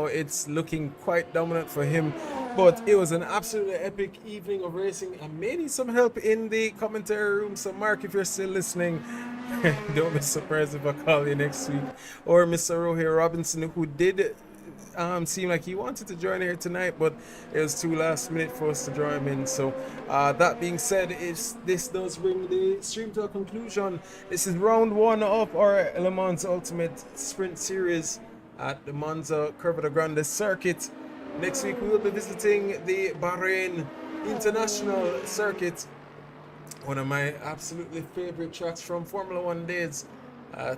it's looking quite dominant for him. But it was an absolutely epic evening of racing, and may need some help in the commentary room. So Mark, if you're still listening, don't be surprised if I call you next week. Or Mr. Rohir Robinson, who did seem like he wanted to join here tonight, but it was too last minute for us to draw him in. So that being said, this does bring the stream to a conclusion. This is round one of our Le Mans Ultimate Sprint Series at the Monza Curva Grande Circuit. Next week we will be visiting the Bahrain International Circuit, one of my absolutely favorite tracks from Formula One days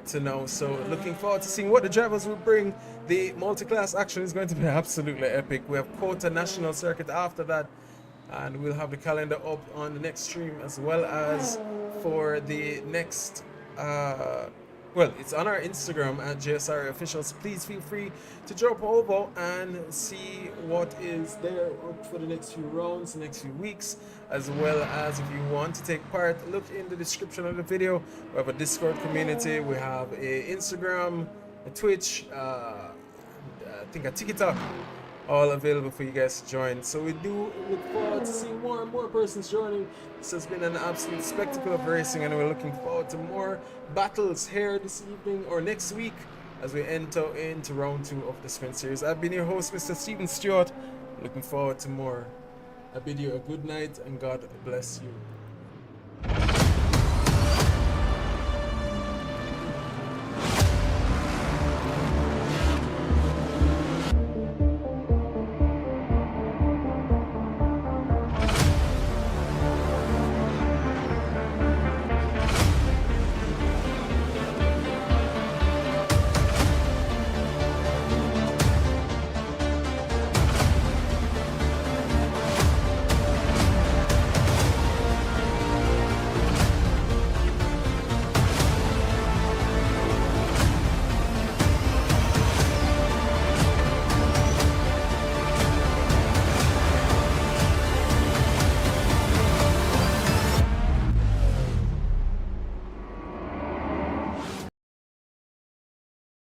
to now. So looking forward to seeing what the drivers will bring. The multi-class action is going to be absolutely epic. We have Kota National Circuit after that, and we'll have the calendar up on the next stream, as well as for the next well, it's on our Instagram at JSRA Officials. Please feel free to drop over and see what is there for the next few rounds, the next few weeks, as well as if you want to take part, look in the description of the video. We have a Discord community, we have a Instagram, a Twitch, I think a TikTok, all available for you guys to join. So we do look forward to seeing more and more persons joining. This has been an absolute spectacle of racing, and we're looking forward to more battles here this evening or next week as we enter into round 2 of the Sprint Series. I've been your host, Mr. Stephen Stewart. Looking forward to more. I bid you a good night and God bless you.